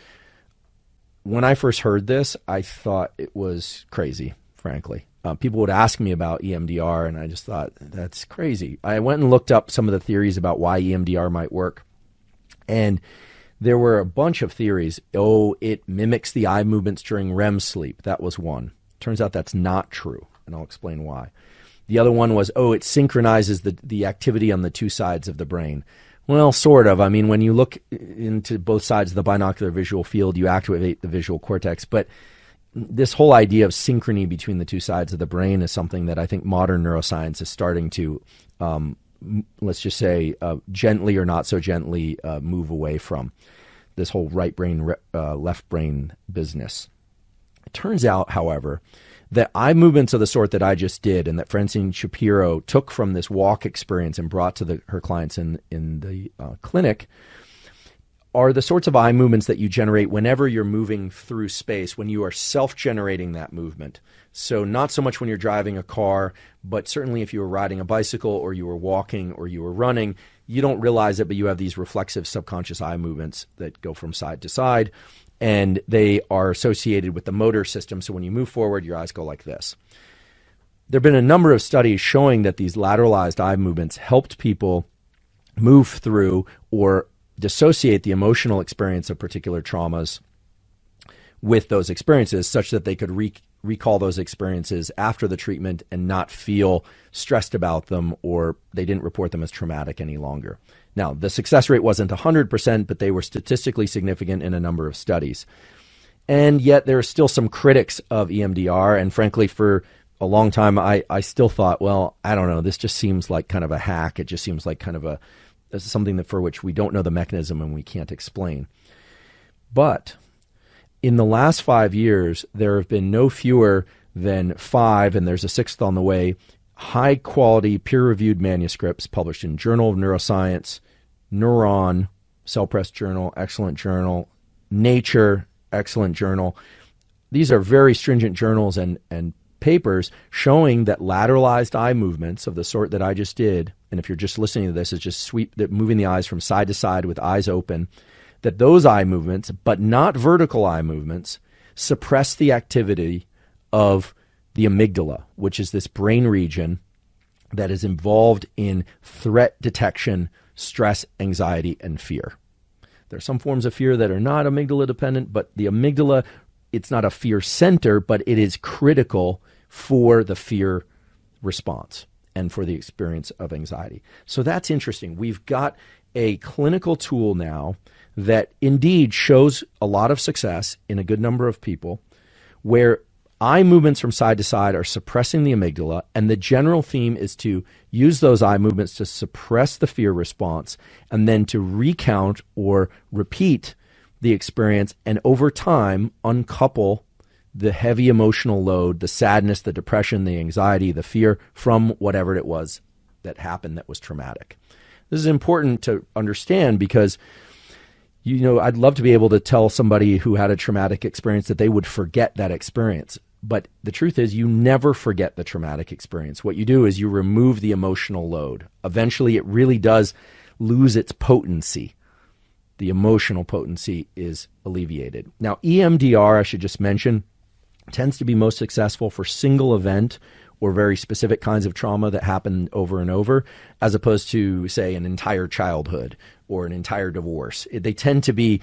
when I first heard this, I thought it was crazy, frankly. People would ask me about EMDR, and I just thought, that's crazy. I went and looked up some of the theories about why EMDR might work, and there were a bunch of theories. Oh, it mimics the eye movements during REM sleep. That was one. Turns out that's not true, and I'll explain why. The other one was, oh, it synchronizes the activity on the two sides of the brain. Well, sort of. I mean, when you look into both sides of the binocular visual field, you activate the visual cortex. But this whole idea of synchrony between the two sides of the brain is something that I think modern neuroscience is starting to, let's just say, gently or not so gently move away from this whole right brain, left brain business. It turns out, however, that eye movements of the sort that I just did and that Francine Shapiro took from this walk experience and brought to her clients in the clinic are the sorts of eye movements that you generate whenever you're moving through space, when you are self-generating that movement. So not so much when you're driving a car, but certainly if you were riding a bicycle or you were walking or you were running, you don't realize it, but you have these reflexive subconscious eye movements that go from side to side. And they are associated with the motor system. So when you move forward, your eyes go like this. There have been a number of studies showing that these lateralized eye movements helped people move through or dissociate the emotional experience of particular traumas with those experiences, such that they could recall those experiences after the treatment and not feel stressed about them, or they didn't report them as traumatic any longer. Now, the success rate wasn't 100%, but they were statistically significant in a number of studies. And yet there are still some critics of EMDR, and frankly, for a long time, I still thought, well, I don't know, this just seems like kind of a hack. It just seems like kind of something that for which we don't know the mechanism and we can't explain. But in the last 5 years, there have been no fewer than 5, and there's a 6th on the way, high-quality, peer-reviewed manuscripts published in Journal of Neuroscience, Neuron, Cell Press Journal, excellent journal, Nature, excellent journal. These are very stringent journals and papers showing that lateralized eye movements of the sort that I just did, and if you're just listening to this, it's just moving the eyes from side to side with eyes open, that those eye movements, but not vertical eye movements, suppress the activity of the amygdala, which is this brain region that is involved in threat detection, stress, anxiety, and fear. There are some forms of fear that are not amygdala dependent, but the amygdala, it's not a fear center, but it is critical for the fear response and for the experience of anxiety. So that's interesting. We've got a clinical tool now that indeed shows a lot of success in a good number of people, where eye movements from side to side are suppressing the amygdala, and the general theme is to use those eye movements to suppress the fear response and then to recount or repeat the experience, and over time uncouple the heavy emotional load, the sadness, the depression, the anxiety, the fear from whatever it was that happened that was traumatic. This is important to understand because, you know, I'd love to be able to tell somebody who had a traumatic experience that they would forget that experience. But the truth is, you never forget the traumatic experience. What you do is you remove the emotional load. Eventually, it really does lose its potency. The emotional potency is alleviated. Now, EMDR, I should just mention, tends to be most successful for single event or very specific kinds of trauma that happen over and over, as opposed to, say, an entire childhood or an entire divorce. It tends to be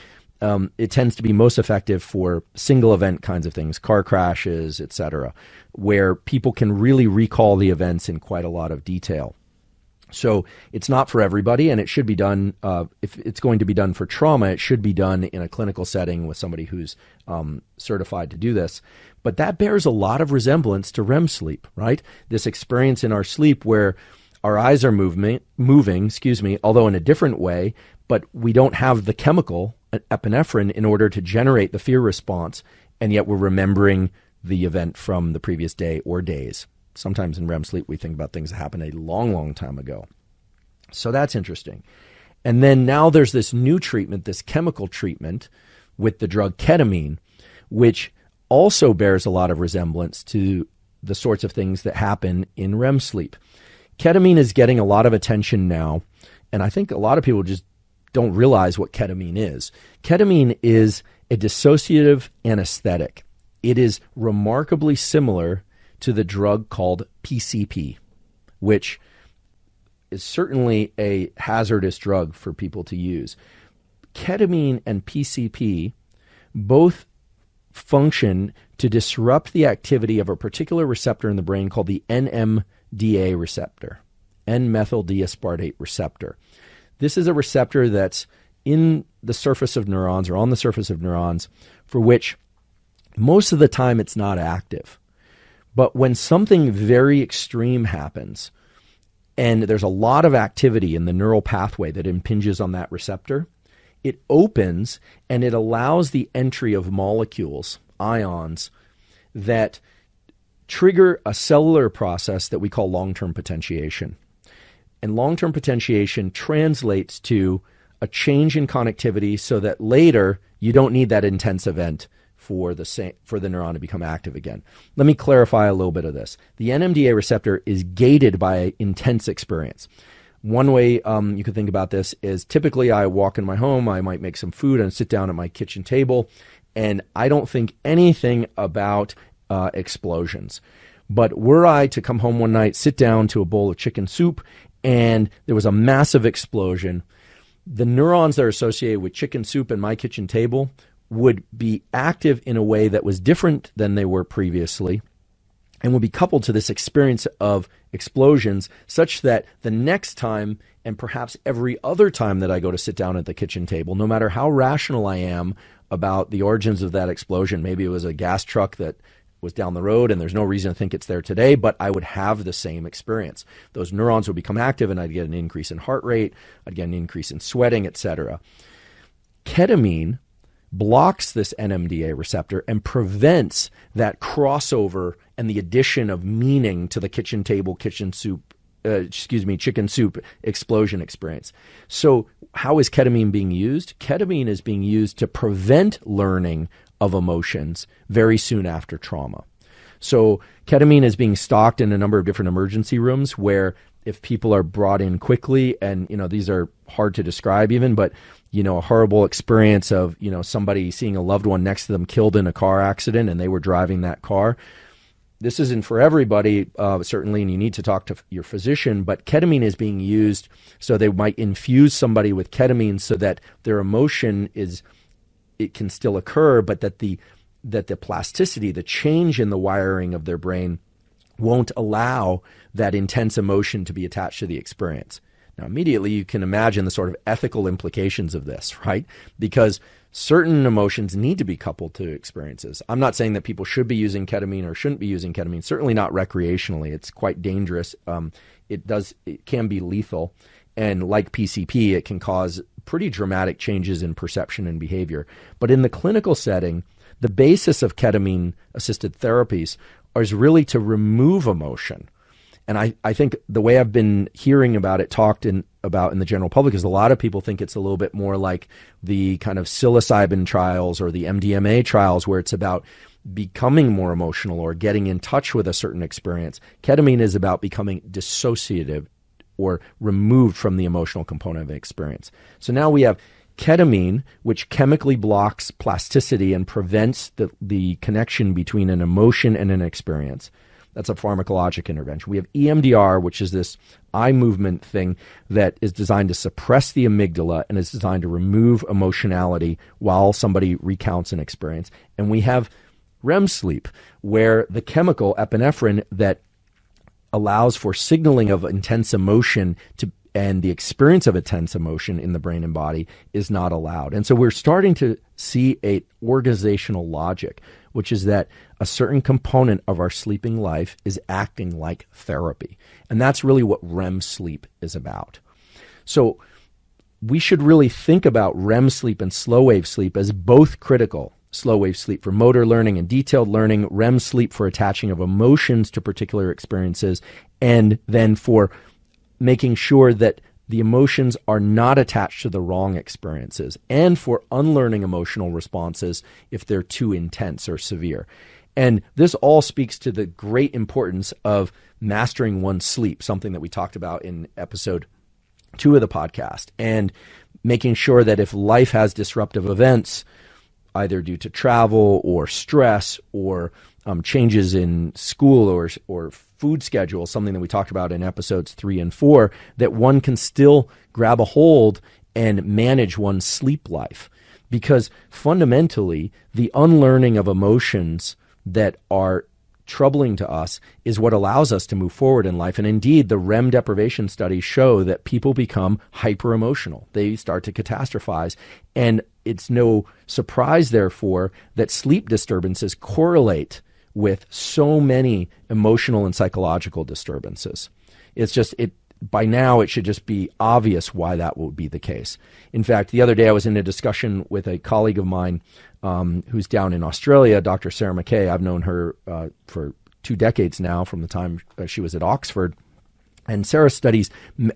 most effective for single event kinds of things, car crashes, etc., where people can really recall the events in quite a lot of detail. So it's not for everybody, and it should be done, if it's going to be done for trauma, it should be done in a clinical setting with somebody who's certified to do this. But that bears a lot of resemblance to REM sleep, right? This experience in our sleep where our eyes are moving, although in a different way, but we don't have the chemical epinephrine in order to generate the fear response, and yet we're remembering the event from the previous day or days. Sometimes in REM sleep, we think about things that happened a long, long time ago. So that's interesting. And then now there's this new treatment, this chemical treatment with the drug ketamine, which also bears a lot of resemblance to the sorts of things that happen in REM sleep. Ketamine is getting a lot of attention now, and I think a lot of people just don't realize what ketamine is. Ketamine is a dissociative anesthetic. It is remarkably similar to the drug called PCP, which is certainly a hazardous drug for people to use. Ketamine and PCP both function to disrupt the activity of a particular receptor in the brain called the NMDA receptor, N-methyl D-aspartate receptor. This is a receptor that's in the surface of neurons or on the surface of neurons for which most of the time it's not active. But when something very extreme happens and there's a lot of activity in the neural pathway that impinges on that receptor, it opens and it allows the entry of molecules, ions, that trigger a cellular process that we call long-term potentiation. And long-term potentiation translates to a change in connectivity so that later you don't need that intense event for the neuron to become active again. Let me clarify a little bit of this. The NMDA receptor is gated by intense experience. One way you can think about this is typically I walk in my home, I might make some food and sit down at my kitchen table, and I don't think anything about explosions. But were I to come home one night, sit down to a bowl of chicken soup, and there was a massive explosion, the neurons that are associated with chicken soup and my kitchen table would be active in a way that was different than they were previously and would be coupled to this experience of explosions such that the next time and perhaps every other time that I go to sit down at the kitchen table, no matter how rational I am about the origins of that explosion, maybe it was a gas truck that was down the road and there's no reason to think it's there today, but I would have the same experience. Those neurons would become active and I'd get an increase in heart rate, I'd get an increase in sweating, etc. Ketamine blocks this NMDA receptor and prevents that crossover and the addition of meaning to the kitchen table, chicken soup explosion experience. So how is ketamine being used? Ketamine is being used to prevent learning of emotions very soon after trauma. So ketamine is being stocked in a number of different emergency rooms where if people are brought in quickly, and these are hard to describe even, but a horrible experience of somebody seeing a loved one next to them killed in a car accident and they were driving that car. This isn't for everybody, certainly, and you need to talk to your physician, but ketamine is being used so they might infuse somebody with ketamine so that their emotion it can still occur, but that the plasticity, the change in the wiring of their brain won't allow that intense emotion to be attached to the experience. Now, immediately you can imagine the sort of ethical implications of this, right? Because certain emotions need to be coupled to experiences. I'm not saying that people should be using ketamine or shouldn't be using ketamine, certainly not recreationally. It's quite dangerous. It can be lethal. And like PCP, it can cause pretty dramatic changes in perception and behavior. But in the clinical setting, the basis of ketamine-assisted therapies is really to remove emotion. And I think the way I've been hearing about it talked about in the general public is a lot of people think it's a little bit more like the kind of psilocybin trials or the MDMA trials where it's about becoming more emotional or getting in touch with a certain experience. Ketamine is about becoming dissociative or removed from the emotional component of an experience. So now we have ketamine, which chemically blocks plasticity and prevents the connection between an emotion and an experience. That's a pharmacologic intervention. We have EMDR, which is this eye movement thing that is designed to suppress the amygdala and is designed to remove emotionality while somebody recounts an experience. And we have REM sleep, where the chemical epinephrine that allows for signaling of intense emotion and the experience of intense emotion in the brain and body is not allowed. And so we're starting to see a organizational logic, which is that a certain component of our sleeping life is acting like therapy. And that's really what REM sleep is about. So we should really think about REM sleep and slow wave sleep as both critical. Slow wave sleep for motor learning and detailed learning, REM sleep for attaching of emotions to particular experiences, and then for making sure that the emotions are not attached to the wrong experiences, and for unlearning emotional responses if they're too intense or severe. And this all speaks to the great importance of mastering one's sleep, something that we talked about in episode 2 of the podcast, and making sure that if life has disruptive events, either due to travel or stress or changes in school or food schedule, something that we talked about in episodes 3 and 4, that one can still grab a hold and manage one's sleep life. Because fundamentally, the unlearning of emotions that are troubling to us is what allows us to move forward in life. And indeed, the REM deprivation studies show that people become hyper emotional. They start to catastrophize. And it's no surprise, therefore, that sleep disturbances correlate with so many emotional and psychological disturbances. It's just, by now, it should just be obvious why that would be the case. In fact, the other day I was in a discussion with a colleague of mine who's down in Australia, Dr. Sarah McKay. I've known her for 2 decades now, from the time she was at Oxford. And Sarah studies,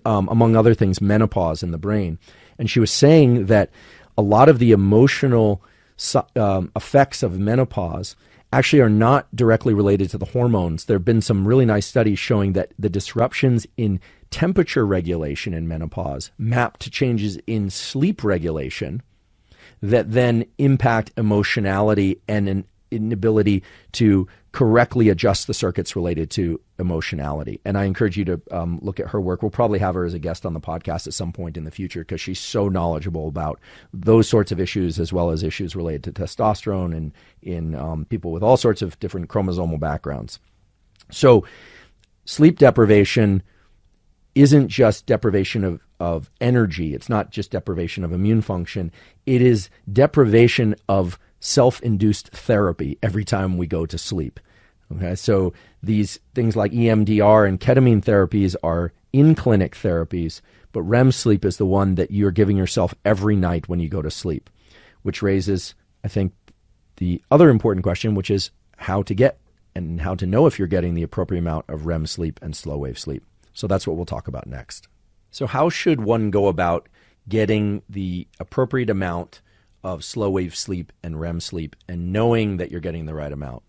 among other things, menopause in the brain. And she was saying that a lot of the emotional effects of menopause actually are not directly related to the hormones. There have been some really nice studies showing that the disruptions in temperature regulation in menopause map to changes in sleep regulation that then impact emotionality and an inability to correctly adjust the circuits related to emotionality. And I encourage you to look at her work. We'll probably have her as a guest on the podcast at some point in the future, because she's so knowledgeable about those sorts of issues, as well as issues related to testosterone and in people with all sorts of different chromosomal backgrounds. So sleep deprivation isn't just deprivation of energy. It's not just deprivation of immune function. It is deprivation of self-induced therapy every time we go to sleep. Okay, so these things like EMDR and ketamine therapies are in-clinic therapies, but REM sleep is the one that you're giving yourself every night when you go to sleep, which raises, I think, the other important question, which is how to get and how to know if you're getting the appropriate amount of REM sleep and slow wave sleep. So that's what we'll talk about next. So how should one go about getting the appropriate amount of slow wave sleep and REM sleep and knowing that you're getting the right amount?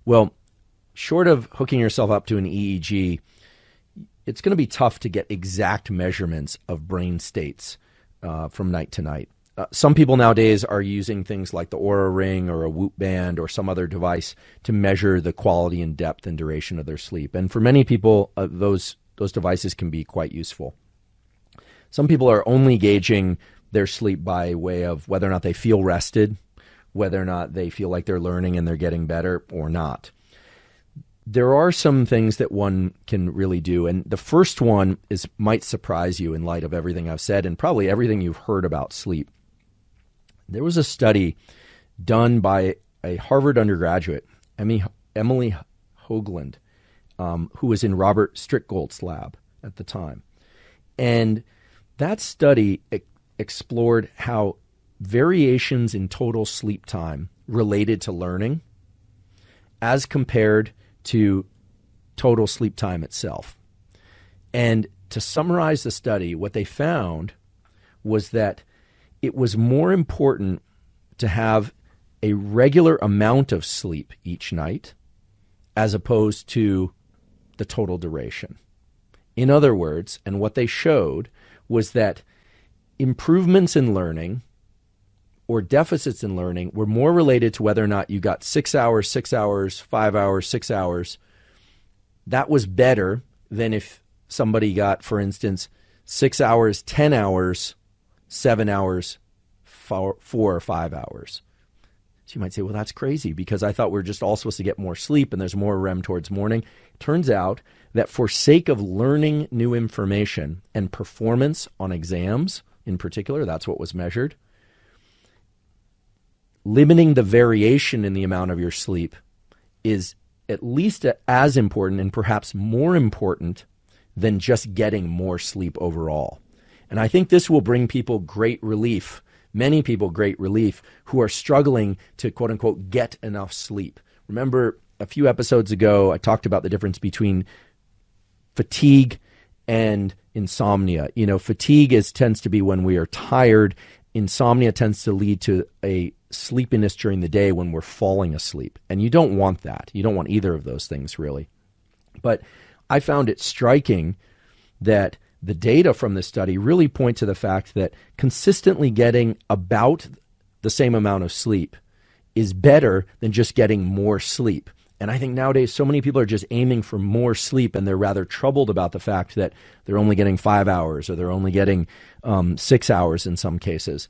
Well, short of hooking yourself up to an EEG, it's going to be tough to get exact measurements of brain states from night to night. Some people nowadays are using things like the Oura Ring or a Whoop band or some other device to measure the quality and depth and duration of their sleep. And for many people, those devices can be quite useful. Some people are only gauging their sleep by way of whether or not they feel rested, whether or not they feel like they're learning and they're getting better or not. There are some things that one can really do, and the first one might surprise you in light of everything I've said and probably everything you've heard about sleep. There was a study done by a Harvard undergraduate, Emily Hoagland, who was in Robert Strickgold's lab at the time. And that study explored how variations in total sleep time related to learning as compared to total sleep time itself. And to summarize the study, what they found was that it was more important to have a regular amount of sleep each night as opposed to the total duration. In other words, and what they showed was that improvements in learning or deficits in learning were more related to whether or not you got 6 hours, 6 hours, 5 hours, 6 hours. That was better than if somebody got, for instance, 6 hours, 10 hours, 7 hours, 4 or 5 hours. So you might say, well, that's crazy because I thought we're just all supposed to get more sleep and there's more REM towards morning. Turns out that for sake of learning new information and performance on exams in particular, that's what was measured, limiting the variation in the amount of your sleep is at least as important and perhaps more important than just getting more sleep overall. And I think this will bring people great relief, many people great relief, who are struggling to, quote unquote, get enough sleep. Remember, a few episodes ago, I talked about the difference between fatigue and insomnia. You know, fatigue tends to be when we are tired. Insomnia tends to lead to a sleepiness during the day when we're falling asleep. And you don't want that. You don't want either of those things, really. But I found it striking that the data from this study really point to the fact that consistently getting about the same amount of sleep is better than just getting more sleep. And I think nowadays so many people are just aiming for more sleep, and they're rather troubled about the fact that they're only getting 5 hours or they're only getting 6 hours in some cases.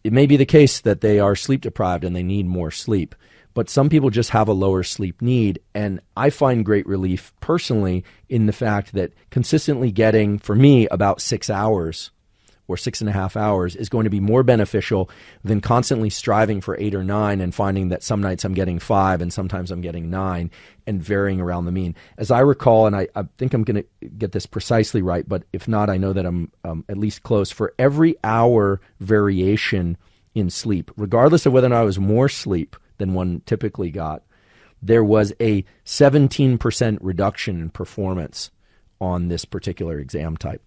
It may be the case that they are sleep deprived and they need more sleep, but some people just have a lower sleep need. And I find great relief personally in the fact that consistently getting, for me, about 6 hours or 6.5 hours is going to be more beneficial than constantly striving for 8 or 9 and finding that some nights I'm getting 5 and sometimes I'm getting 9 and varying around the mean. As I recall, and I think I'm going to get this precisely right, but if not, I know that I'm at least close. For every hour variation in sleep, regardless of whether or not I was more sleep than one typically got, there was a 17% reduction in performance on this particular exam type.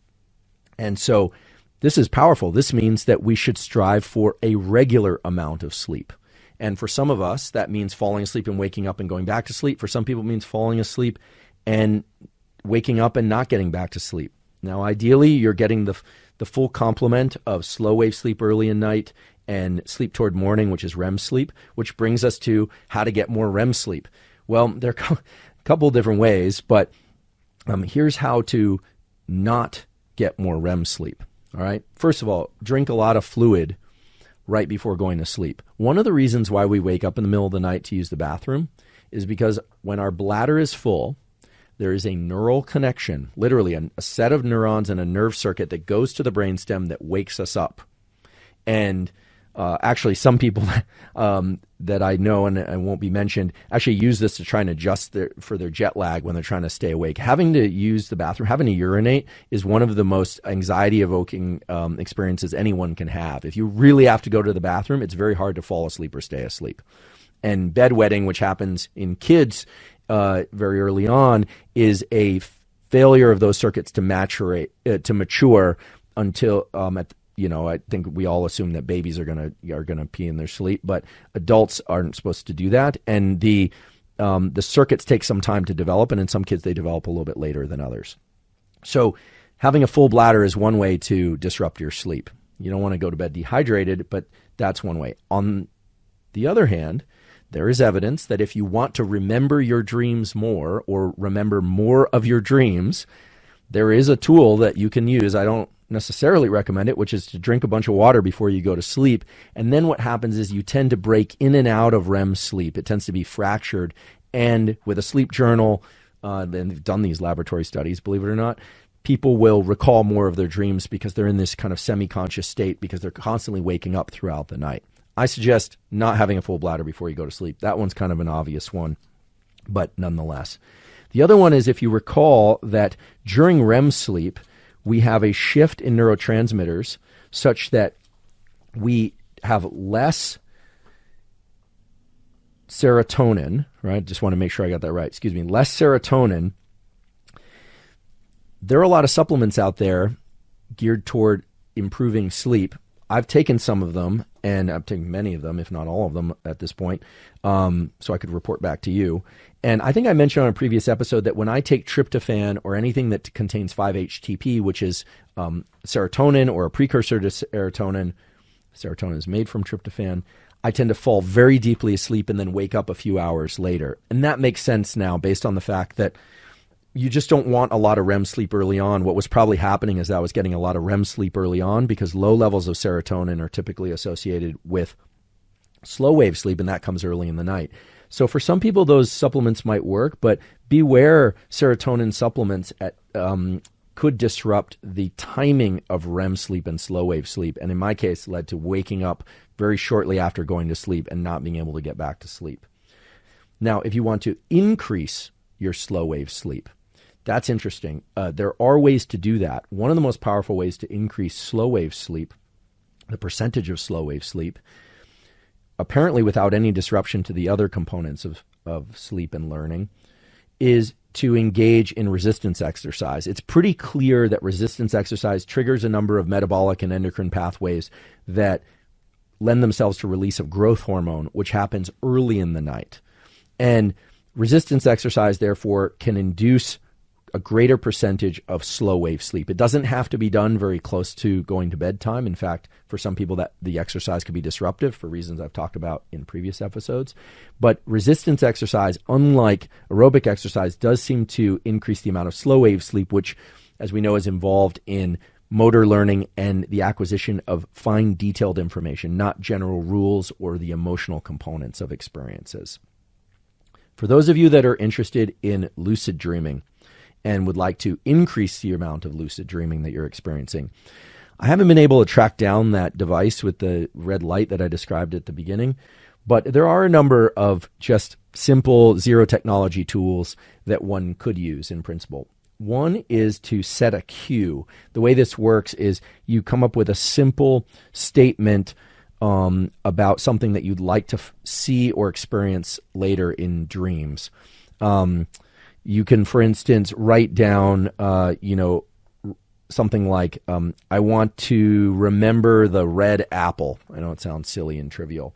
And so this is powerful. This means that we should strive for a regular amount of sleep. And for some of us, that means falling asleep and waking up and going back to sleep. For some people, it means falling asleep and waking up and not getting back to sleep. Now, ideally, you're getting the full complement of slow wave sleep early in night and sleep toward morning, which is REM sleep, which brings us to how to get more REM sleep. Well, there are a couple of different ways, but here's how to not get more REM sleep. All right. First of all, drink a lot of fluid right before going to sleep. One of the reasons why we wake up in the middle of the night to use the bathroom is because when our bladder is full, there is a neural connection, literally a set of neurons and a nerve circuit that goes to the brainstem that wakes us up. And actually, some people that I know and won't be mentioned actually use this to try and adjust for their jet lag when they're trying to stay awake. Having to use the bathroom, having to urinate is one of the most anxiety-evoking experiences anyone can have. If you really have to go to the bathroom, it's very hard to fall asleep or stay asleep. And bedwetting, which happens in kids very early on, is a failure of those circuits to mature until I think we all assume that babies are gonna pee in their sleep, but adults aren't supposed to do that. And the circuits take some time to develop, and in some kids they develop a little bit later than others. So having a full bladder is one way to disrupt your sleep. You don't want to go to bed dehydrated, but that's one way. On the other hand, there is evidence that if you want to remember your dreams more or remember more of your dreams, there is a tool that you can use. I don't necessarily recommend it, which is to drink a bunch of water before you go to sleep. And then what happens is you tend to break in and out of REM sleep. It tends to be fractured. And with a sleep journal, and they've done these laboratory studies, believe it or not, people will recall more of their dreams because they're in this kind of semi-conscious state because they're constantly waking up throughout the night. I suggest not having a full bladder before you go to sleep. That one's kind of an obvious one, but nonetheless. The other one is if you recall that during REM sleep, we have a shift in neurotransmitters such that we have less serotonin, right? Just want to make sure I got that right. Excuse me. Less serotonin. There are a lot of supplements out there geared toward improving sleep. I've taken some of them, and I've taken many of them, if not all of them at this point, so I could report back to you. And I think I mentioned on a previous episode that when I take tryptophan or anything that contains 5-HTP, which is serotonin or a precursor to serotonin is made from tryptophan, I tend to fall very deeply asleep and then wake up a few hours later. And that makes sense now based on the fact that you just don't want a lot of REM sleep early on. What was probably happening is I was getting a lot of REM sleep early on because low levels of serotonin are typically associated with slow wave sleep, and that comes early in the night. So for some people, those supplements might work, but beware serotonin supplements could disrupt the timing of REM sleep and slow wave sleep. And in my case, led to waking up very shortly after going to sleep and not being able to get back to sleep. Now, if you want to increase your slow wave sleep, that's interesting. There are ways to do that. One of the most powerful ways to increase slow wave sleep, the percentage of slow wave sleep, apparently without any disruption to the other components of sleep and learning, is to engage in resistance exercise. It's pretty clear that resistance exercise triggers a number of metabolic and endocrine pathways that lend themselves to release of growth hormone, which happens early in the night. And resistance exercise, therefore, can induce a greater percentage of slow wave sleep. It doesn't have to be done very close to going to bedtime. In fact, for some people that the exercise could be disruptive for reasons I've talked about in previous episodes. But resistance exercise, unlike aerobic exercise, does seem to increase the amount of slow wave sleep, which, as we know, is involved in motor learning and the acquisition of fine detailed information, not general rules or the emotional components of experiences. For those of you that are interested in lucid dreaming and would like to increase the amount of lucid dreaming that you're experiencing, I haven't been able to track down that device with the red light that I described at the beginning, but there are a number of just simple zero technology tools that one could use in principle. One is to set a cue. The way this works is you come up with a simple statement about something that you'd like to see or experience later in dreams. You can, for instance, write down, something like, I want to remember the red apple. I know it sounds silly and trivial.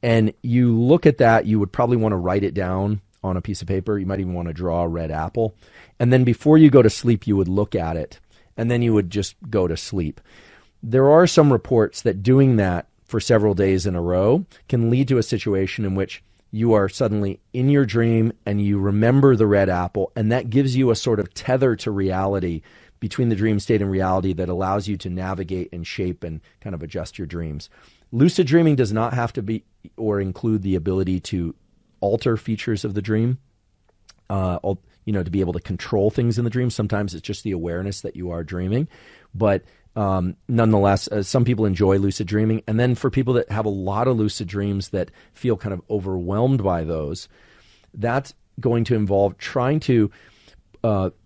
And you look at that, you would probably want to write it down on a piece of paper. You might even want to draw a red apple. And then before you go to sleep, you would look at it, and then you would just go to sleep. There are some reports that doing that for several days in a row can lead to a situation in which you are suddenly in your dream and you remember the red apple, and that gives you a sort of tether to reality between the dream state and reality that allows you to navigate and shape and kind of adjust your dreams. Lucid dreaming does not have to be or include the ability to alter features of the dream, to be able to control things in the dream. Sometimes it's just the awareness that you are dreaming, but nonetheless, some people enjoy lucid dreaming. And then for people that have a lot of lucid dreams that feel kind of overwhelmed by those, that's going to involve trying to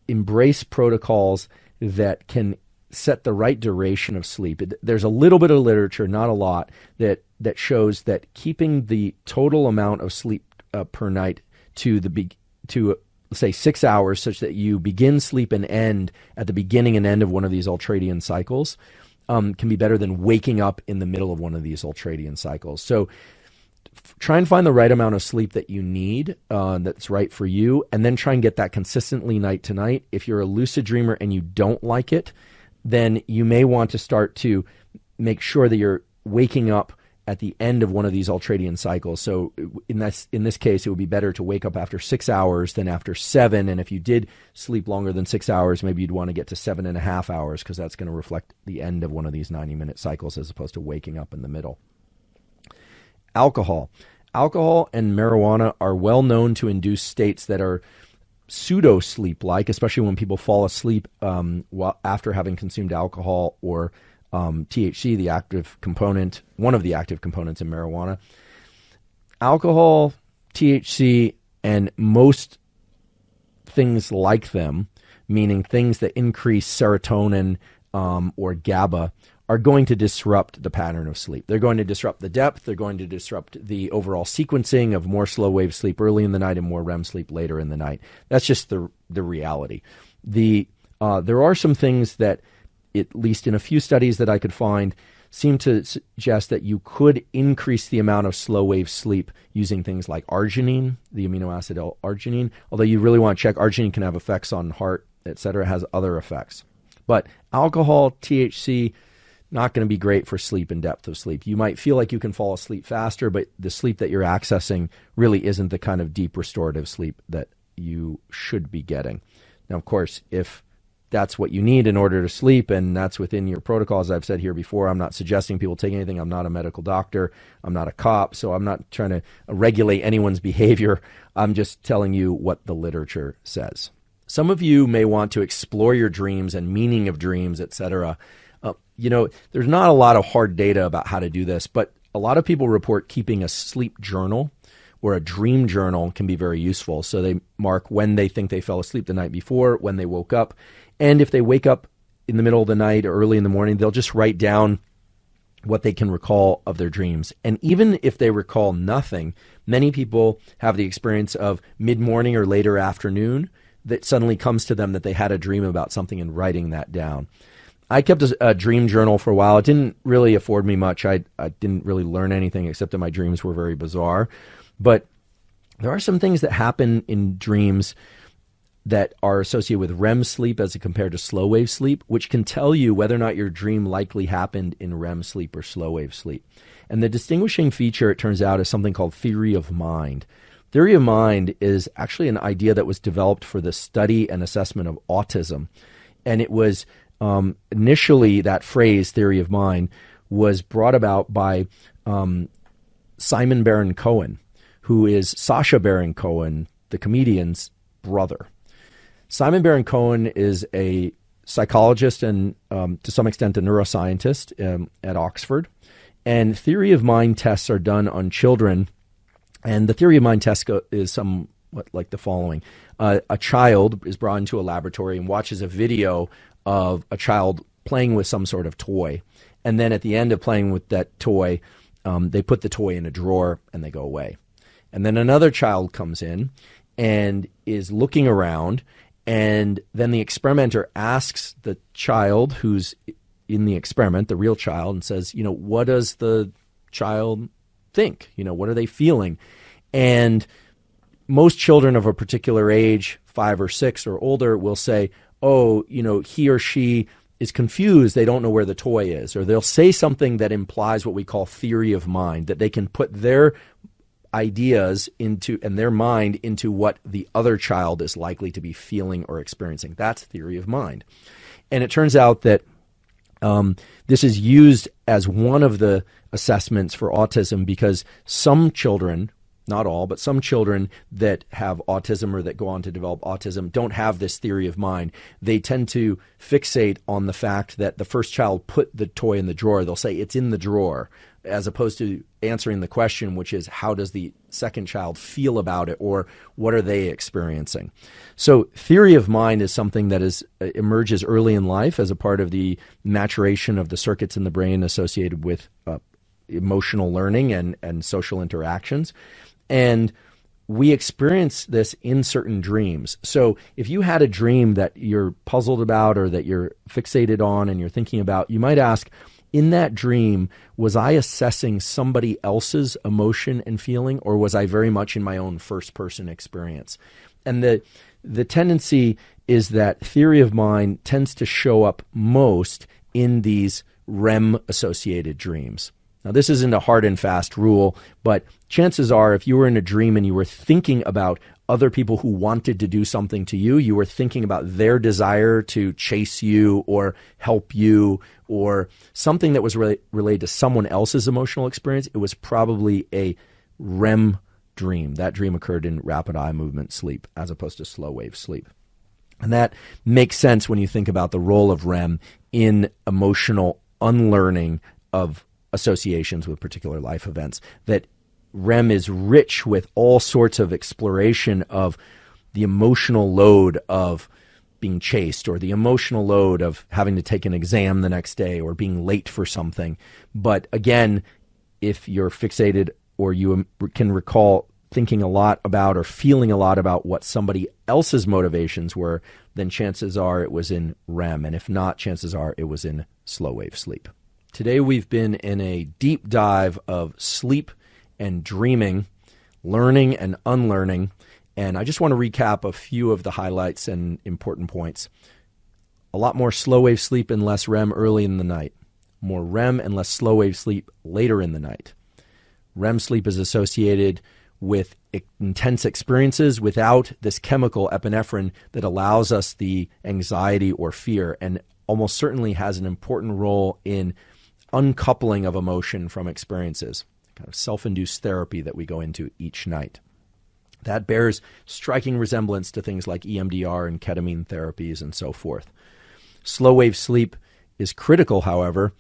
embrace protocols that can set the right duration of sleep. There's a little bit of literature, not a lot, that shows that keeping the total amount of sleep per night to say 6 hours, such that you begin sleep and end at the beginning and end of one of these ultradian cycles, can be better than waking up in the middle of one of these ultradian cycles. So try and find the right amount of sleep that you need, that's right for you, and then try and get that consistently night to night. If you're a lucid dreamer and you don't like it, then you may want to start to make sure that you're waking up at the end of one of these ultradian cycles. So in this case, it would be better to wake up after 6 hours than after 7. And if you did sleep longer than 6 hours, maybe you'd want to get to 7.5 hours, because that's going to reflect the end of one of these 90-minute cycles as opposed to waking up in the middle. Alcohol and marijuana are well known to induce states that are pseudo sleep-like, especially when people fall asleep after having consumed alcohol or THC, the active component, one of the active components in marijuana. Alcohol, THC, and most things like them, meaning things that increase serotonin or GABA, are going to disrupt the pattern of sleep. They're going to disrupt the depth. They're going to disrupt the overall sequencing of more slow wave sleep early in the night and more REM sleep later in the night. That's just the reality. There are some things that, at least in a few studies that I could find, seem to suggest that you could increase the amount of slow wave sleep using things like arginine, the amino acid arginine. Although you really want to check, arginine can have effects on heart, etc., has other effects. But alcohol, THC, not going to be great for sleep and depth of sleep. You might feel like you can fall asleep faster, but the sleep that you're accessing really isn't the kind of deep restorative sleep that you should be getting. Now, of course, if that's what you need in order to sleep, and that's within your protocols. I've said here before, I'm not suggesting people take anything. I'm not a medical doctor. I'm not a cop, so I'm not trying to regulate anyone's behavior. I'm just telling you what the literature says. Some of you may want to explore your dreams and meaning of dreams, etc. There's not a lot of hard data about how to do this, but a lot of people report keeping a sleep journal or a dream journal can be very useful. So they mark when they think they fell asleep the night before, when they woke up. And if they wake up in the middle of the night or early in the morning, they'll just write down what they can recall of their dreams. And even if they recall nothing, many people have the experience of mid-morning or later afternoon that suddenly comes to them that they had a dream about something and writing that down. I kept a dream journal for a while. It didn't really afford me much. I didn't really learn anything except that my dreams were very bizarre. But there are some things that happen in dreams that are associated with REM sleep as compared to slow wave sleep, which can tell you whether or not your dream likely happened in REM sleep or slow wave sleep. And the distinguishing feature, it turns out, is something called theory of mind. Theory of mind is actually an idea that was developed for the study and assessment of autism. And it was initially, that phrase, theory of mind, was brought about by Simon Baron-Cohen, who is Sacha Baron Cohen, the comedian's brother. Simon Baron-Cohen is a psychologist and to some extent a neuroscientist at Oxford. And theory of mind tests are done on children. And the theory of mind test is somewhat like the following. A child is brought into a laboratory and watches a video of a child playing with some sort of toy. And then at the end of playing with that toy, they put the toy in a drawer and they go away. And then another child comes in and is looking around, and then the experimenter asks the child who's in the experiment, the real child, and says, what does the child think? What are they feeling? And most children of a particular age, 5 or 6 or older, will say, he or she is confused. They don't know where the toy is. Or they'll say something that implies what we call theory of mind, that they can put their ideas into and their mind into what the other child is likely to be feeling or experiencing. That's theory of mind. And it turns out that this is used as one of the assessments for autism because some children, not all, but some children that have autism or that go on to develop autism don't have this theory of mind. They tend to fixate on the fact that the first child put the toy in the drawer. They'll say it's in the drawer, as opposed to answering the question, which is how does the second child feel about it, or what are they experiencing? So theory of mind is something that emerges early in life as a part of the maturation of the circuits in the brain associated with emotional learning and social interactions. And we experience this in certain dreams. So if you had a dream that you're puzzled about or that you're fixated on and you're thinking about, you might ask, in that dream, was I assessing somebody else's emotion and feeling, or was I very much in my own first-person experience? And the tendency is that theory of mind tends to show up most in these REM-associated dreams. Now, this isn't a hard and fast rule, but chances are if you were in a dream and you were thinking about other people who wanted to do something to you, you were thinking about their desire to chase you or help you or something that was related to someone else's emotional experience, it was probably a REM dream. That dream occurred in rapid eye movement sleep as opposed to slow wave sleep. And that makes sense when you think about the role of REM in emotional unlearning of associations with particular life events, that REM is rich with all sorts of exploration of the emotional load of being chased or the emotional load of having to take an exam the next day or being late for something. But again, if you're fixated or you can recall thinking a lot about or feeling a lot about what somebody else's motivations were, then chances are it was in REM. And if not, chances are it was in slow wave sleep. Today we've been in a deep dive of sleep and dreaming, learning and unlearning, and I just want to recap a few of the highlights and important points. A lot more slow wave sleep and less REM early in the night. More REM and less slow wave sleep later in the night. REM sleep is associated with intense experiences without this chemical epinephrine that allows us the anxiety or fear, and almost certainly has an important role in uncoupling of emotion from experiences, kind of self-induced therapy that we go into each night. That bears striking resemblance to things like EMDR and ketamine therapies and so forth. Slow wave sleep is critical, however.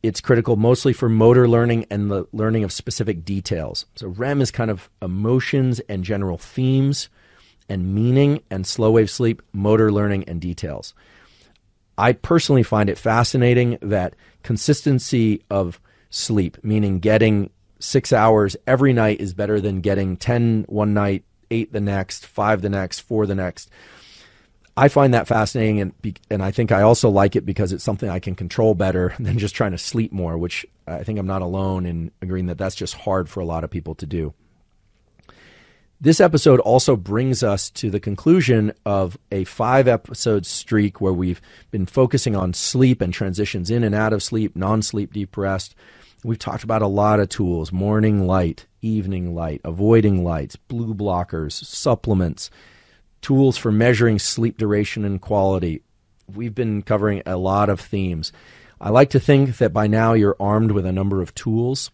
It's critical mostly for motor learning and the learning of specific details. So REM is kind of emotions and general themes and meaning, and slow wave sleep, motor learning and details. I personally find it fascinating that consistency of sleep, meaning getting 6 hours every night, is better than getting 10 one night, 8 the next, 5 the next, 4 the next. I find that fascinating, and I think I also like it because it's something I can control better than just trying to sleep more, which I think I'm not alone in agreeing that that's just hard for a lot of people to do. This episode also brings us to the conclusion of a 5-episode streak where we've been focusing on sleep and transitions in and out of sleep, non-sleep deep rest. We've talked about a lot of tools: morning light, evening light, avoiding lights, blue blockers, supplements, tools for measuring sleep duration and quality. We've been covering a lot of themes. I like to think that by now you're armed with a number of tools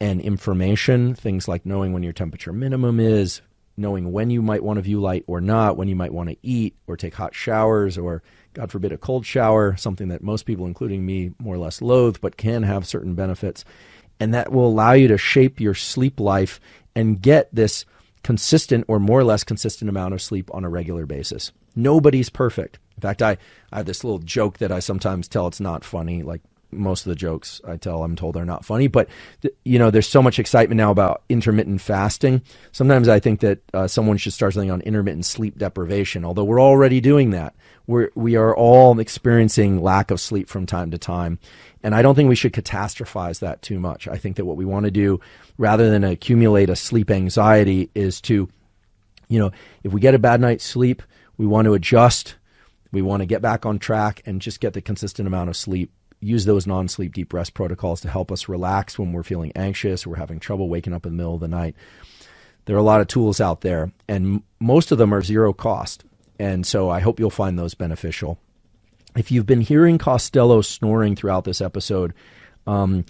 and information, things like knowing when your temperature minimum is, knowing when you might want to view light or not, when you might want to eat or take hot showers or, God forbid, a cold shower, something that most people, including me, more or less loathe, but can have certain benefits. And that will allow you to shape your sleep life and get this consistent or more or less consistent amount of sleep on a regular basis. Nobody's perfect. In fact, I have this little joke that I sometimes tell. It's not funny, like most of the jokes I tell, I'm told, are not funny, but there's so much excitement now about intermittent fasting. Sometimes I think that someone should start something on intermittent sleep deprivation, although we're already doing that. We are all experiencing lack of sleep from time to time, and I don't think we should catastrophize that too much. I think that what we want to do, rather than accumulate a sleep anxiety, is to, if we get a bad night's sleep, we want to adjust, we want to get back on track and just get the consistent amount of sleep. Use those non-sleep deep rest protocols to help us relax when we're feeling anxious or we're having trouble waking up in the middle of the night. There are a lot of tools out there, and most of them are zero cost. And so I hope you'll find those beneficial. If you've been hearing Costello snoring throughout this episode, I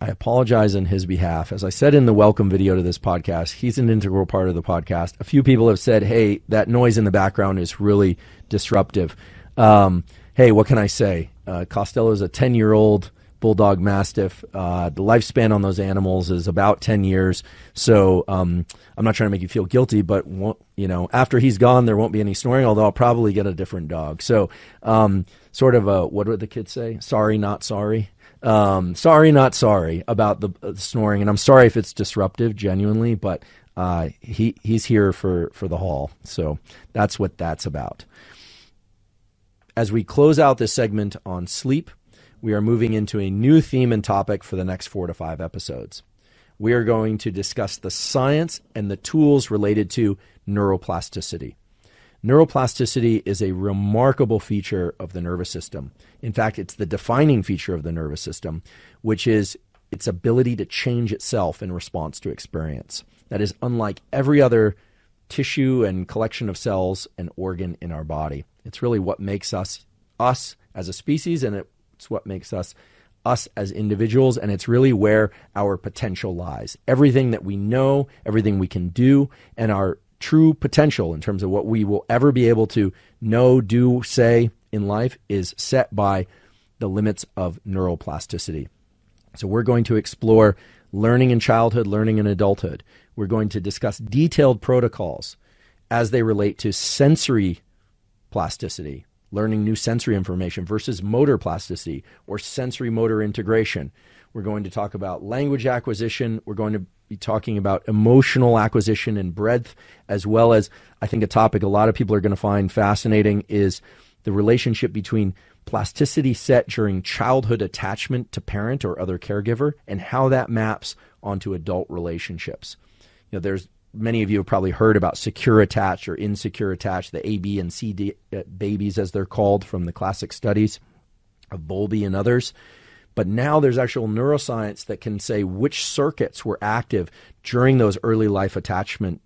apologize on his behalf. As I said in the welcome video to this podcast, he's an integral part of the podcast. A few people have said, hey, that noise in the background is really disruptive. Hey, what can I say? Costello is a 10-year-old bulldog mastiff. The lifespan on those animals is about 10 years. So I'm not trying to make you feel guilty, but after he's gone, there won't be any snoring, although I'll probably get a different dog. So sort of what would the kids say? Sorry, not sorry. Sorry, not sorry about the snoring. And I'm sorry if it's disruptive, genuinely, but he's here for the haul. So that's what that's about. As we close out this segment on sleep, we are moving into a new theme and topic for the next 4 to 5 episodes. We are going to discuss the science and the tools related to neuroplasticity. Neuroplasticity is a remarkable feature of the nervous system. In fact, it's the defining feature of the nervous system, which is its ability to change itself in response to experience. That is unlike every other tissue and collection of cells and organ in our body. It's really what makes us as a species, and it's what makes us as individuals, and it's really where our potential lies. Everything that we know, everything we can do, and our true potential in terms of what we will ever be able to know, do, say in life is set by the limits of neuroplasticity. So we're going to explore learning in childhood, learning in adulthood. We're going to discuss detailed protocols as they relate to sensory plasticity, learning new sensory information, versus motor plasticity or sensory motor integration. We're going to talk about language acquisition. We're going to be talking about emotional acquisition and breadth, as well as, I think, a topic a lot of people are going to find fascinating is the relationship between plasticity set during childhood attachment to parent or other caregiver and how that maps onto adult relationships. There's many of you have probably heard about secure attached or insecure attached, the A, B, and C babies, as they're called, from the classic studies of Bowlby and others. But now there's actual neuroscience that can say which circuits were active during those early life attachments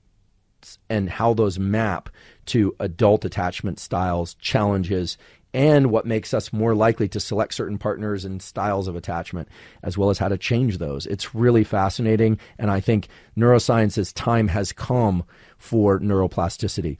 and how those map to adult attachment styles, challenges, and what makes us more likely to select certain partners and styles of attachment, as well as how to change those. It's really fascinating, and I think neuroscience's time has come for neuroplasticity.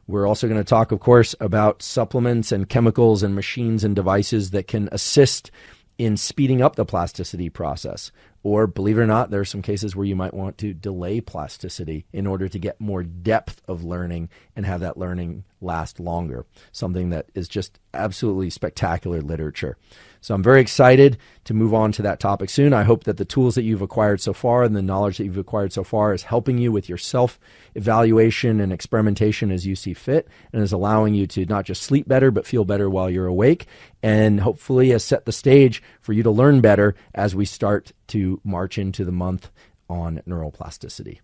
We're also going to talk, of course, about supplements and chemicals and machines and devices that can assist in speeding up the plasticity process. Or, believe it or not, there are some cases where you might want to delay plasticity in order to get more depth of learning and have that learning last longer. Something that is just absolutely spectacular literature. So I'm very excited to move on to that topic soon. I hope that the tools that you've acquired so far and the knowledge that you've acquired so far is helping you with your self-evaluation and experimentation as you see fit, and is allowing you to not just sleep better, but feel better while you're awake, and hopefully has set the stage for you to learn better as we start to march into the month on neuroplasticity.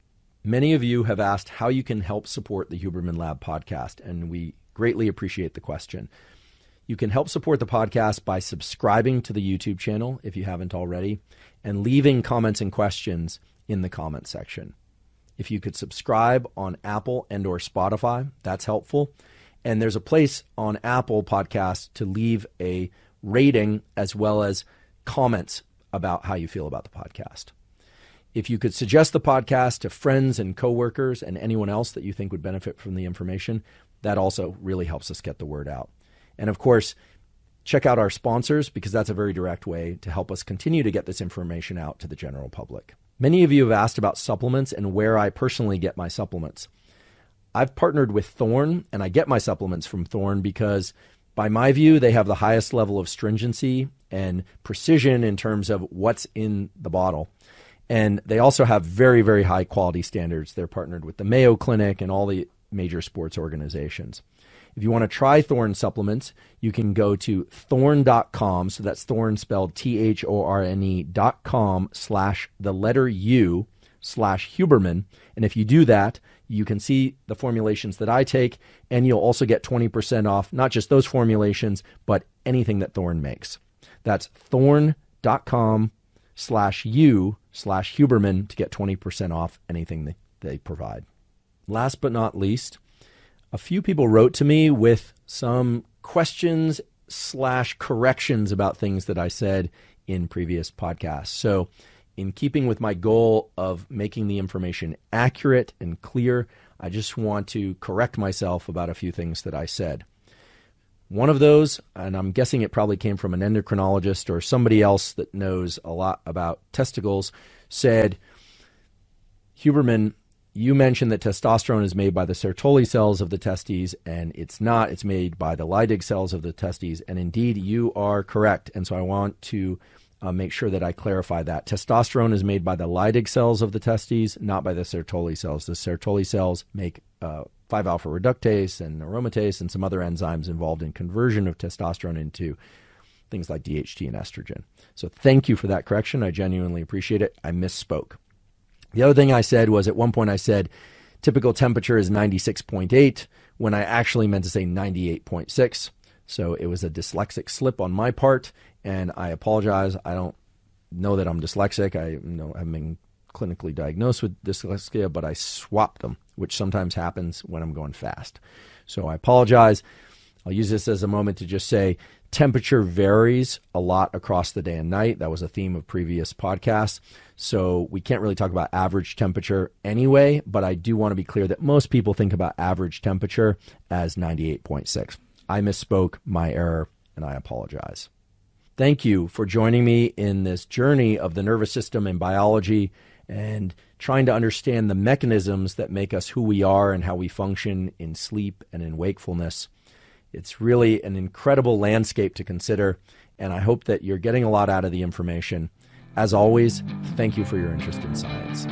Many of you have asked how you can help support the Huberman Lab podcast, and we greatly appreciate the question. You can help support the podcast by subscribing to the YouTube channel if you haven't already, and leaving comments and questions in the comment section. If you could subscribe on Apple and or Spotify, that's helpful. And there's a place on Apple Podcasts to leave a rating as well as comments about how you feel about the podcast. If you could suggest the podcast to friends and coworkers and anyone else that you think would benefit from the information, that also really helps us get the word out. And of course, check out our sponsors, because that's a very direct way to help us continue to get this information out to the general public. Many of you have asked about supplements and where I personally get my supplements. I've partnered with Thorne, and I get my supplements from Thorne because, by my view, they have the highest level of stringency and precision in terms of what's in the bottle. And they also have very, very high quality standards. They're partnered with the Mayo Clinic and all the major sports organizations. If you want to try Thorne supplements, you can go to thorne.com. So that's Thorne spelled THORNE.com/U/Huberman. And if you do that, you can see the formulations that I take, and you'll also get 20% off, not just those formulations, but anything that Thorne makes. That's thorne.com/U/Huberman to get 20% off anything that they provide. Last but not least, a few people wrote to me with some questions/corrections about things that I said in previous podcasts. So in keeping with my goal of making the information accurate and clear, I just want to correct myself about a few things that I said. One of those, and I'm guessing it probably came from an endocrinologist or somebody else that knows a lot about testicles, said, Huberman, you mentioned that testosterone is made by the Sertoli cells of the testes, and it's not. It's made by the Leydig cells of the testes, and indeed you are correct. And so I want to make sure that I clarify that. Testosterone is made by the Leydig cells of the testes, not by the Sertoli cells. The Sertoli cells make 5-alpha reductase and aromatase and some other enzymes involved in conversion of testosterone into things like DHT and estrogen. So thank you for that correction. I genuinely appreciate it. I misspoke. The other thing I said was, at one point I said typical temperature is 96.8 when I actually meant to say 98.6. So it was a dyslexic slip on my part, and I apologize. I don't know that I'm dyslexic. I haven't been clinically diagnosed with dyslexia, but I swapped them, which sometimes happens when I'm going fast. So I apologize. I'll use this as a moment to just say temperature varies a lot across the day and night. That was a theme of previous podcasts. So we can't really talk about average temperature anyway, but I do want to be clear that most people think about average temperature as 98.6. I misspoke, my error, and I apologize. Thank you for joining me in this journey of the nervous system and biology, and trying to understand the mechanisms that make us who we are and how we function in sleep and in wakefulness. It's really an incredible landscape to consider, and I hope that you're getting a lot out of the information. As always, thank you for your interest in science.